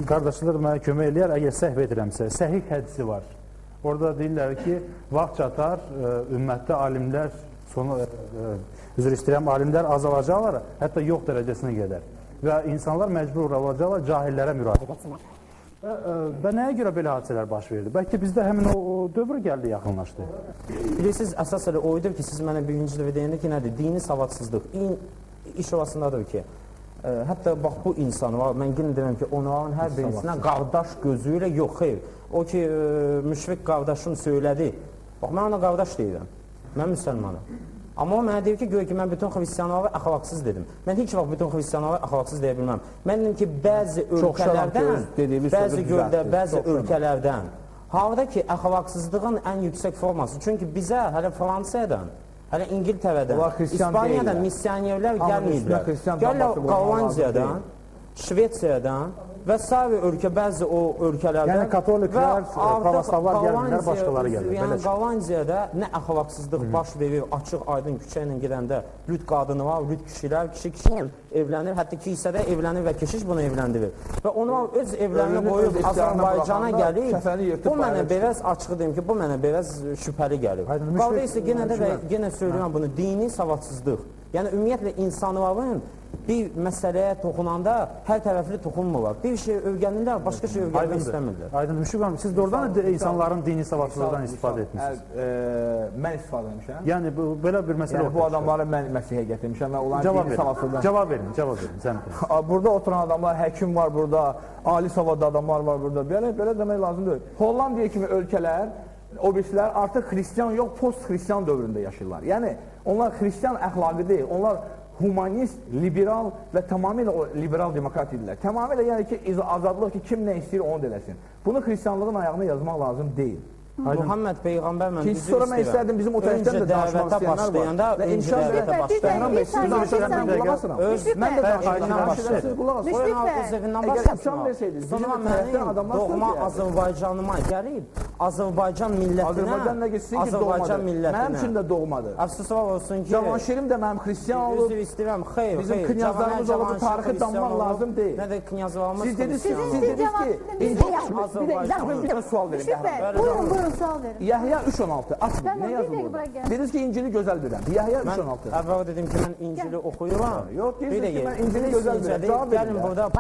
qardaşlar mənə kömək eləyər, əgər səhv edirəmsə, səhih hədisi var. Orada deyirlər ki, vaxt çatar, ümmətdə alimlər, üzr istəyirəm, alimlər azalacaqlar, hətta yox dərəcəsinə gedər. Və insanlar məcbur olacaqlar cahillərə müraciət etsinlər. Və nəyə görə belə hadisələr baş verdi? Bəlkə bizdə həmin o dövr gəldi, yaxınlaşdı. Bilirsiniz, əsas elə o idi ki, siz mənə birinci dəfə deyəndə ki, nədir? Dini savadsızlıq. İş orasındadır ki, hətta bax bu insan var, mən yenə deyirəm ki, onların hər birisinə qardaş gözü ilə yox, xeyr. O ki, Müşfiq qardaşım söylədi, bax, mən ona qardaş deyirəm, mən müsəlmanım. Amma o mənə deyir ki, görə ki, mən bütün xristiyanları əxlaqsız dedim. Mən heç vaxt bütün xristiyanları əxlaqsız deyə bilməm. Mən dedim ki, bəzi ölkələrdən, harada ki, əxlaqsızlığın ən yüksək forması, çünki bizə hələ Fransiyadan, hələ İngiltərədən, İspaniyadan missionerlər gəlməyiblər. Gəllər Qallandiyadan, Şvetsiyadan və s. ölkə, bəzi o ölkələrdən yəni katoliklər, pravoslavlar gəlmirlər, başqaları gəlirlər. Yəni Qallandiyada nə əxlaqsızlıq baş verir, açıq, aydın küçə ilə gedəndə lüt qadını var, lüt kişilər, kişi evlənir, hətta kilsədə evlənir və keşiş bunu evləndirir. Və onlar öz evlərini qoyub Azərbaycana gəlir, bu mənə biraz açıq deyim ki, bu mənə biraz şübhəli gəlir. Qalda isə yenə də və yenə söylüyorum bunu, dini savadsızlıq. Yəni, ümumiyyətlə, insanların bir məsələyə toxunanda hər tərəfli toxunmurlar. Bir şey öyrənirlər, başqa şey öyrənmək istəmirlər. Aydın, Müşfiq xanım, siz doğrudan insanların dini savadsızlıqdan istifadə etmişsiniz. Mən istifadə etmişəm. Yəni, belə bir məsələ bu adamları mən məsihə gətirmişəm və onların dini savadsızlıqdan... Cavab verin. Burada oturan adamlar, həkim var burada, ali savadlı adamlar var burada. Belə demək lazım deyil. Hollandiya kimi ölkələr, o birisilər artıq xristiyan yox, post-xristiyan dövründə yaşayırlar. Yəni, onlar xristiyan əxlaqı deyil, onlar humanist, liberal və tamamilə liberal demokrat idilər. Tamamilə yəni ki, azadlıq ki, kim nə istəyir onu da eləsin. Bunu xristiyanlığın ayağına yazmaq lazım deyil. Muhammed Peyğəmbər mən düzür istəyirəm. Sonra mən istərdim bizim o tərəfdən də danışmaq istəyənlər var. Və inşa dəvətə başlayanda mən sizin danışıqlarından qulaq asıram. Mən də danışıqlarından başlayıram. Əgər imkan versəydiniz, bizim o tərəfdən adamlar doğma Azərbaycanıma gəlib, Azərbaycan millətinə, Azərbaycan nə geçsin ki, doğmadır. Mənim üçün də doğmadır. Əfsuslar olsun ki, Cavanşirim də mənim xristiyan olub. Üzr istəyirəm, xeyr. Bizim knyazlarımız olub, tarixi danmaq lazım deyil. Nə də knyazlarımız xristiyan. Siz dediniz ki, bir dənə sual verin. Buyurun, sual verin. Yahya 3.16 açmayın, nə yazılır orada? Dediniz ki, İncili gözəl bilirəm. Yahya 3.16. Əvvəl dedim ki, mən İncili oxuyuram. Yox, deyirsiniz ki, mən İncili gözəl bilirəm. Cavab verin.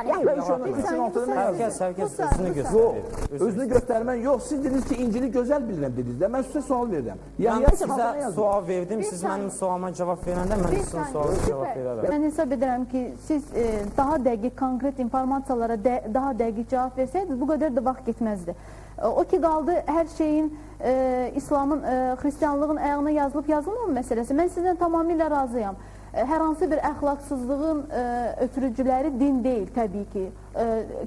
Yahya 3.16-da nə yazılır? Hər kəs özünü göstərir. Özünü göstərmən yox, siz dediniz ki, İncili gözəl bilirəm dediniz də, mən sizə sual verirəm. Mən sizə sual verdim, siz mənim sualıma cavab verəndə mən sizin sualına cavab verərəm. Mən hesab edirəm ki, siz daha dəqiq, konkret informasiyalara daha dəqiq cavab versəydiniz, bu qədər də vaxt getməzdi. O ki qaldı hər şeyin İslamın, xristiyanlığın ayağına yazılmama məsələsi. Mən sizdən tamamilə razıyam. Hər hansı bir əxlaqsızlığın ötürücüləri din deyil təbii ki.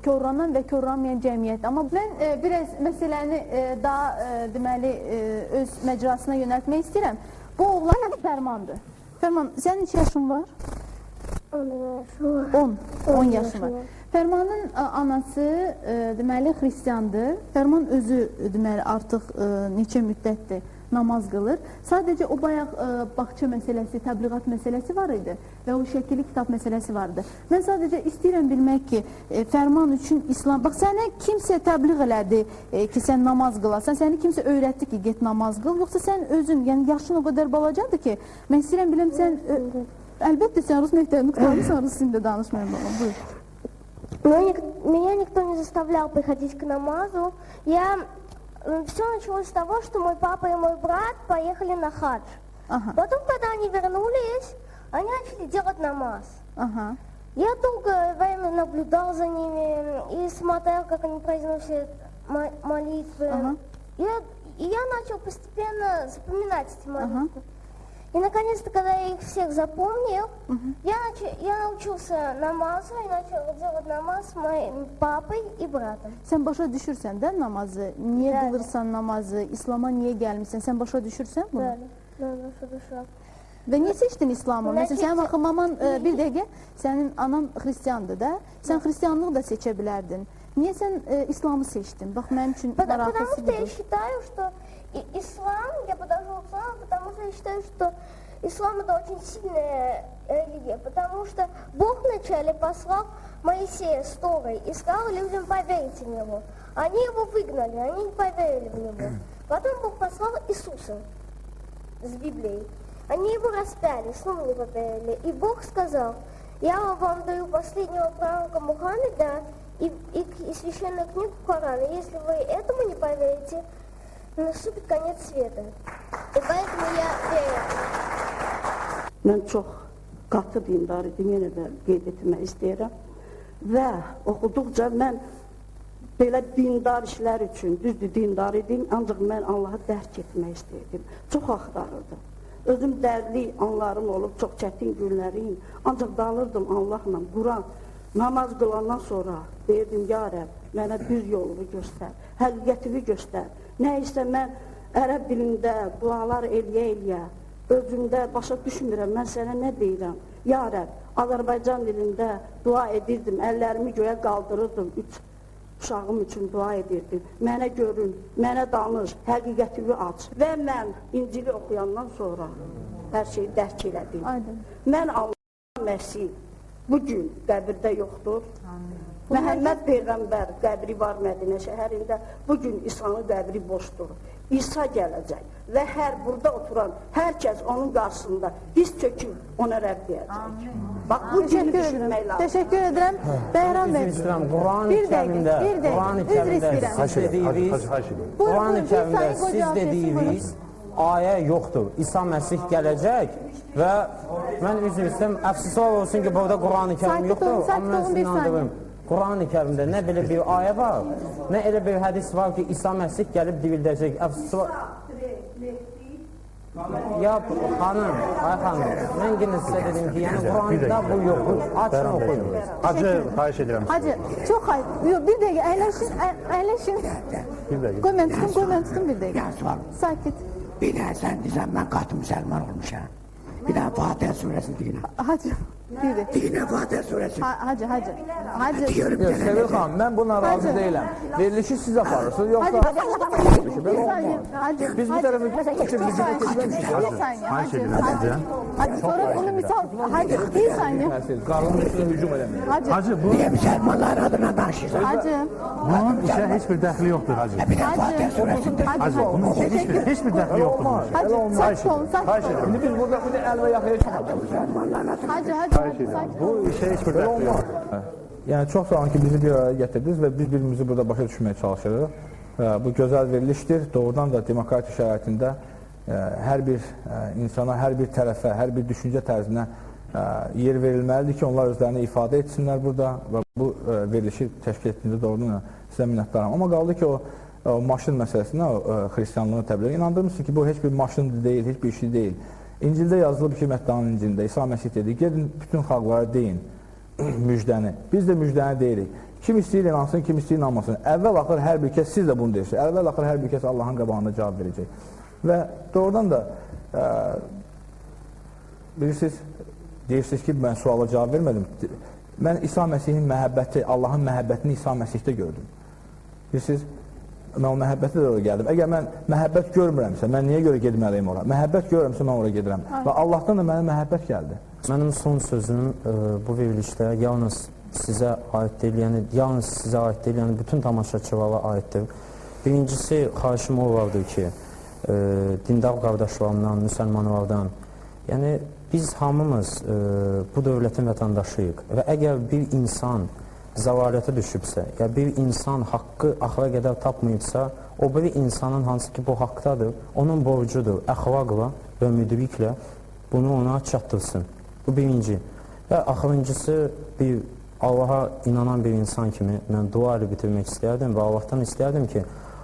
Körlanan və körlanmayan cəmiyyət. Amma mən biraz məsələni daha deməli öz məcrasına yönəltmək istəyirəm. Bu oğlan Fərmandır. Fərman, sənin neçə yaşın var? 10 yaşın var. Fərmanın anası deməli xristiyandır. Fərman özü deməli artıq neçə müddətdir namaz qılır. Sadəcə o bayaq bağça məsələsi, təbliğat məsələsi var idi və o şəkilli kitab məsələsi vardı. Mən sadəcə istəyirəm bilmək ki, Fərman üçün İslam, bax sənə kimsə təbliğ elədi ki, sən namaz qılasan, səni kimsə öyrətdi ki, get namaz qıl, yoxsa sən özün, yəni yaşın o qədər balacadır ki, mən istəyirəm biləm sən, əlbəttə sən Rus məktəbini qurtarmışsan, Rus dilində danışmayın balam, buyur. Меня никто не заставлял приходить к намазу. Все началось с того, что мой папа и мой брат поехали на хадж. Потом, когда они вернулись, они начали делать намаз. Я долгое время наблюдал за ними и смотрел, как они произносят молитвы. И я начал постепенно запоминать эти молитвы. И наконец-то, когда я их всех запомнил, я научился намазу и начал делать намаз с моим папой и братом. Sən başa düşürsən də namazı, niyə qılırsan namazı, İslama niyə gəlmişsən, sən başa düşürsən bunu? Bəli, başa düşürəm. Və niyə seçdin İslamı? Məsələn, sənin axı maman, bir dəqiqə, sənin anan xristiyandır da, sən xristiyanlığı da seçə bilərdin. Niyə sən İslamı seçdin? Bax, mənim üçün maraqlısı budur. Потому что я считаю, что ислам, я подошел к исламу, потому что я считаю, что ислам это очень сильная религия, потому что Бог вначале послал Моисея с Торой и сказал людям поверить в него. Они его выгнали, они не поверили в него. Потом Бог послал Иисуса с Библией. Они его распяли, снова не поверили. И Бог сказал, я вам даю последнего пророка Мухаммеда и священную книгу Корана. Если вы этому не поверите, наступит конец света. И поэтому я верю. Mən çox qatı dindar idim, yenə də qeyd etmək istəyirəm. Və oxuduqca mən belə dindar işlər üçün, düzdür dindar idim, ancaq mən Allahı dərk etmək istəyirdim. Çox axtarırdım. Özüm dərdli anlarım olub, çox çətin günlərim, ancaq qalırdım Allahla, Quran. Namaz qılandan sonra deyirdim, ya Rəbb, mənə düz yolunu göstər, həqiqətini göstər. Nə isə mən ərəb dilində dualar eləyə-eləyə, özümdə başa düşmürəm, mən sənə nə deyirəm? Ya Rəbb, Azərbaycan dilində dua edirdim, əllərimi göyə qaldırırdım, 3 uşağım üçün dua edirdim. Mənə görün, mənə danış, həqiqətini aç. Və mən İncili oxuyandan sonra hər şeyi dərk elədim. Mən Allah Məsih bugün qəbirdə yoxdur. Məhəmməd Peyğəmbər qəbri var Mədinə şəhərində, bugün İsa'nın qəbri boşdur. İsa gələcək və burada oturan hər kəs onun qarşısında diz çöküb ona Rəbb deyəcək. Bax, bu günü düşünmək lazım. Teşekkür ederim. Beyran Bey. Qur'an-ı Kərimdə siz dediyiniz ayə yoxdur. İsa Məsih gələcək və mən üzr istəyirəm, əfsuslar olsun ki, burada Qur'an-ı Kərim yoxdur, amma mən sizin inandığım Qur'an-ı Kərimdə nə belə bir ayə var, nə elə bir hədis var ki, İsa Məsih gəlib divildəcək. Əfsuslar... Ya xanım, mən yenə sizə dedim ki, yəni Qur'anda bu yoxdur, açın oxuyun. Hacı, xahiş edirəm. Hacı, çox xahiş, bir dəqiqə, əyləşin. Qoy mən tutum bir dəqiqə. Sakit. Bir də sən deyirsən, mən qatı müsəlman olmuşam. Bir də Fatihə surəsini deyirəm. Hacı, bir də. Deyirəm Fatihə surəsini. Hacı. Sevil xanım, mən buna razı deyiləm. Verilişi siz aparırsınız, yoxsa... Biz bu tərəfə Hacı, sonra bunu misal... Hacı, bir saniye. Qarının üstünə hücum eləməyin. Hacı, bu... Niyə müsəlmanlar adına danışırsan? Hacı. Bunun işə heç bir dəxli yoxdur, Hacı. Bir də Fatihə surəsini. Hacı, bunun heç bir dəxli yoxdur. Hacı, sakit olun. İndi biz burada bir əl və yaxaya çıxmadıq. Hacı, bu işə heç bir dəxli yoxdur. Yəni, çox sağ olun ki, bizi bir araya gətirdiniz və biz birimizi burada başa düşməyə çalışırıq. Bu gözəl verilişdir. Doğrudan da demokratiya şəraitində hər bir insana, hər bir tərəfə, hər bir düşüncə tərzinə yer verilməlidir ki, onlar özlərini ifadə etsinlər burada və bu verilişi təşkil etdiyində doğrudan da sizə minnətdaram. Amma qaldı ki, o maşın məsələsinə, xristianlığın təbliğ inandırmışsın ki, bu heç bir maşın deyil, heç bir şey deyil. İncildə yazılıb ki, Məttanın İncilində İsa Məsih dedi, gedin bütün xalqlara deyin müjdəni. Biz də müjdəni deyirik. Kim istəyir inansın, kim istəyir inanmasın. Əvvəl-axır hər bir kəs, siz də bunu deyirsiniz, əvvəl-axır hər bir kəs Allahın qabağında cavab verəcək. Və doğrudan da deyirsiniz ki, mən suala cavab vermədim. Mən İsa Məsihin məhəbbəti, Allahın məhəbbətini İsa Məsihdə gördüm. Deyirsiniz, mən o məhəbbətə də oraya gəldim. Əgər mən məhəbbət görmürəmsə, mən niyə görə gedməliyim ora? Məhəbbət görürəmsə, mən oraya gedirəm. Və Allahdan da mənə məhəbbət gəldi. Mənim son sözüm bu verilişdə yalnız sizə aid deyil, yəni bütün tamaşaçılara aiddir. Birincisi, xahişim o vardır ki, dindar qardaşlarımdan, müsəlmanlardan, yəni biz hamımız bu dövlətin vətəndaşıyıq və əgər bir insan zəvaliyyətə düşübsə, ya bir insan haqqı axıra qədər tapmayıbsa, o bir insanın hansı ki bu haqqdadır, onun borcudur, əxlaqla və müdriklə bunu ona çatdırsın. Bu birinci. Və axırıncısı, bir Allaha inanan bir insan kimi mən dua ilə bitirmək istəyərdim və Allahdan istəyərdim ki,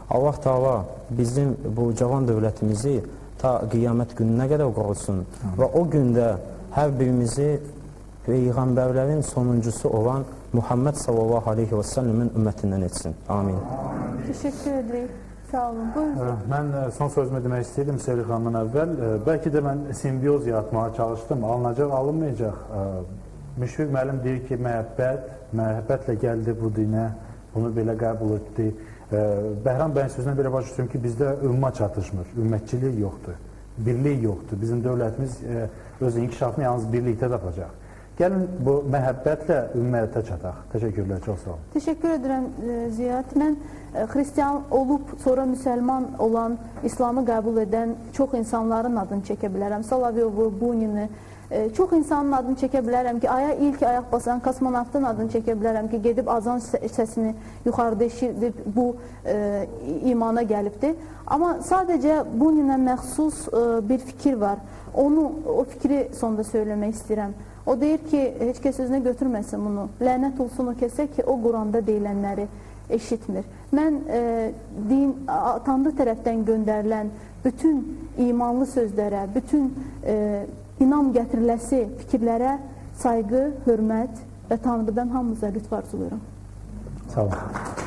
Allah Taala bizim bu cavan dövlətimizi ta qiyamət gününə qədər qorusun və o gündə hər birimizi Peyğəmbərlərin sonuncusu olan Muhammed sallallahu aleyhi və səlləmin ümmətindən etsin. Amin. Teşekkür ederim. Sağ olun. Buyurun. Mən son sözümü demək istəyirdim Sevil xanımdan əvvəl. Bəlkə də mən simbiyoz yaratmağa çalışdım. Alınacaq, alınmayacaq. Müşfiq müəllim deyir ki, məhəbbətlə gəldi bu dinə, bunu belə qəbul etdi. Bəhram bəyin sözünə belə başa düşdüm ki, bizdə ümma çatışmır, ümmətçilik yoxdur, birlik yoxdur. Bizim dövlətimiz öz inkişafını yalnız birlikdə tapacaq. Gəlin bu məhəbbətlə ümumiyyətə çataq. Təşəkkürlər, çox sağ olun. Teşekkür ederim Ziyad. Mən xristiyan olub, sonra müsəlman olan, İslamı qəbul edən çox insanların adını çəkə bilərəm. Solovyov'u, Bunini, çox insanın adını çəkə bilərəm ki, ilk ayaq basan kosmonavtın adını çəkə bilərəm ki, gedib azan səsini yuxarıda eşidib bu imana gəlibdir. Amma sadəcə Buninə məxsus bir fikir var. O fikri sonda söyləmək istəyirəm. O deyir ki, heç kəs özünə götürməsin bunu. Lənət olsun o kəsə ki, o Quranda deyilənləri eşitmir. Mən Tanrı tərəfdən göndərilən bütün imanlı sözlərə, bütün inam gətiriləsi fikirlərə sayğı, hörmət və Tanrıdan hamımıza lütf arzulayıram. Sağ olun.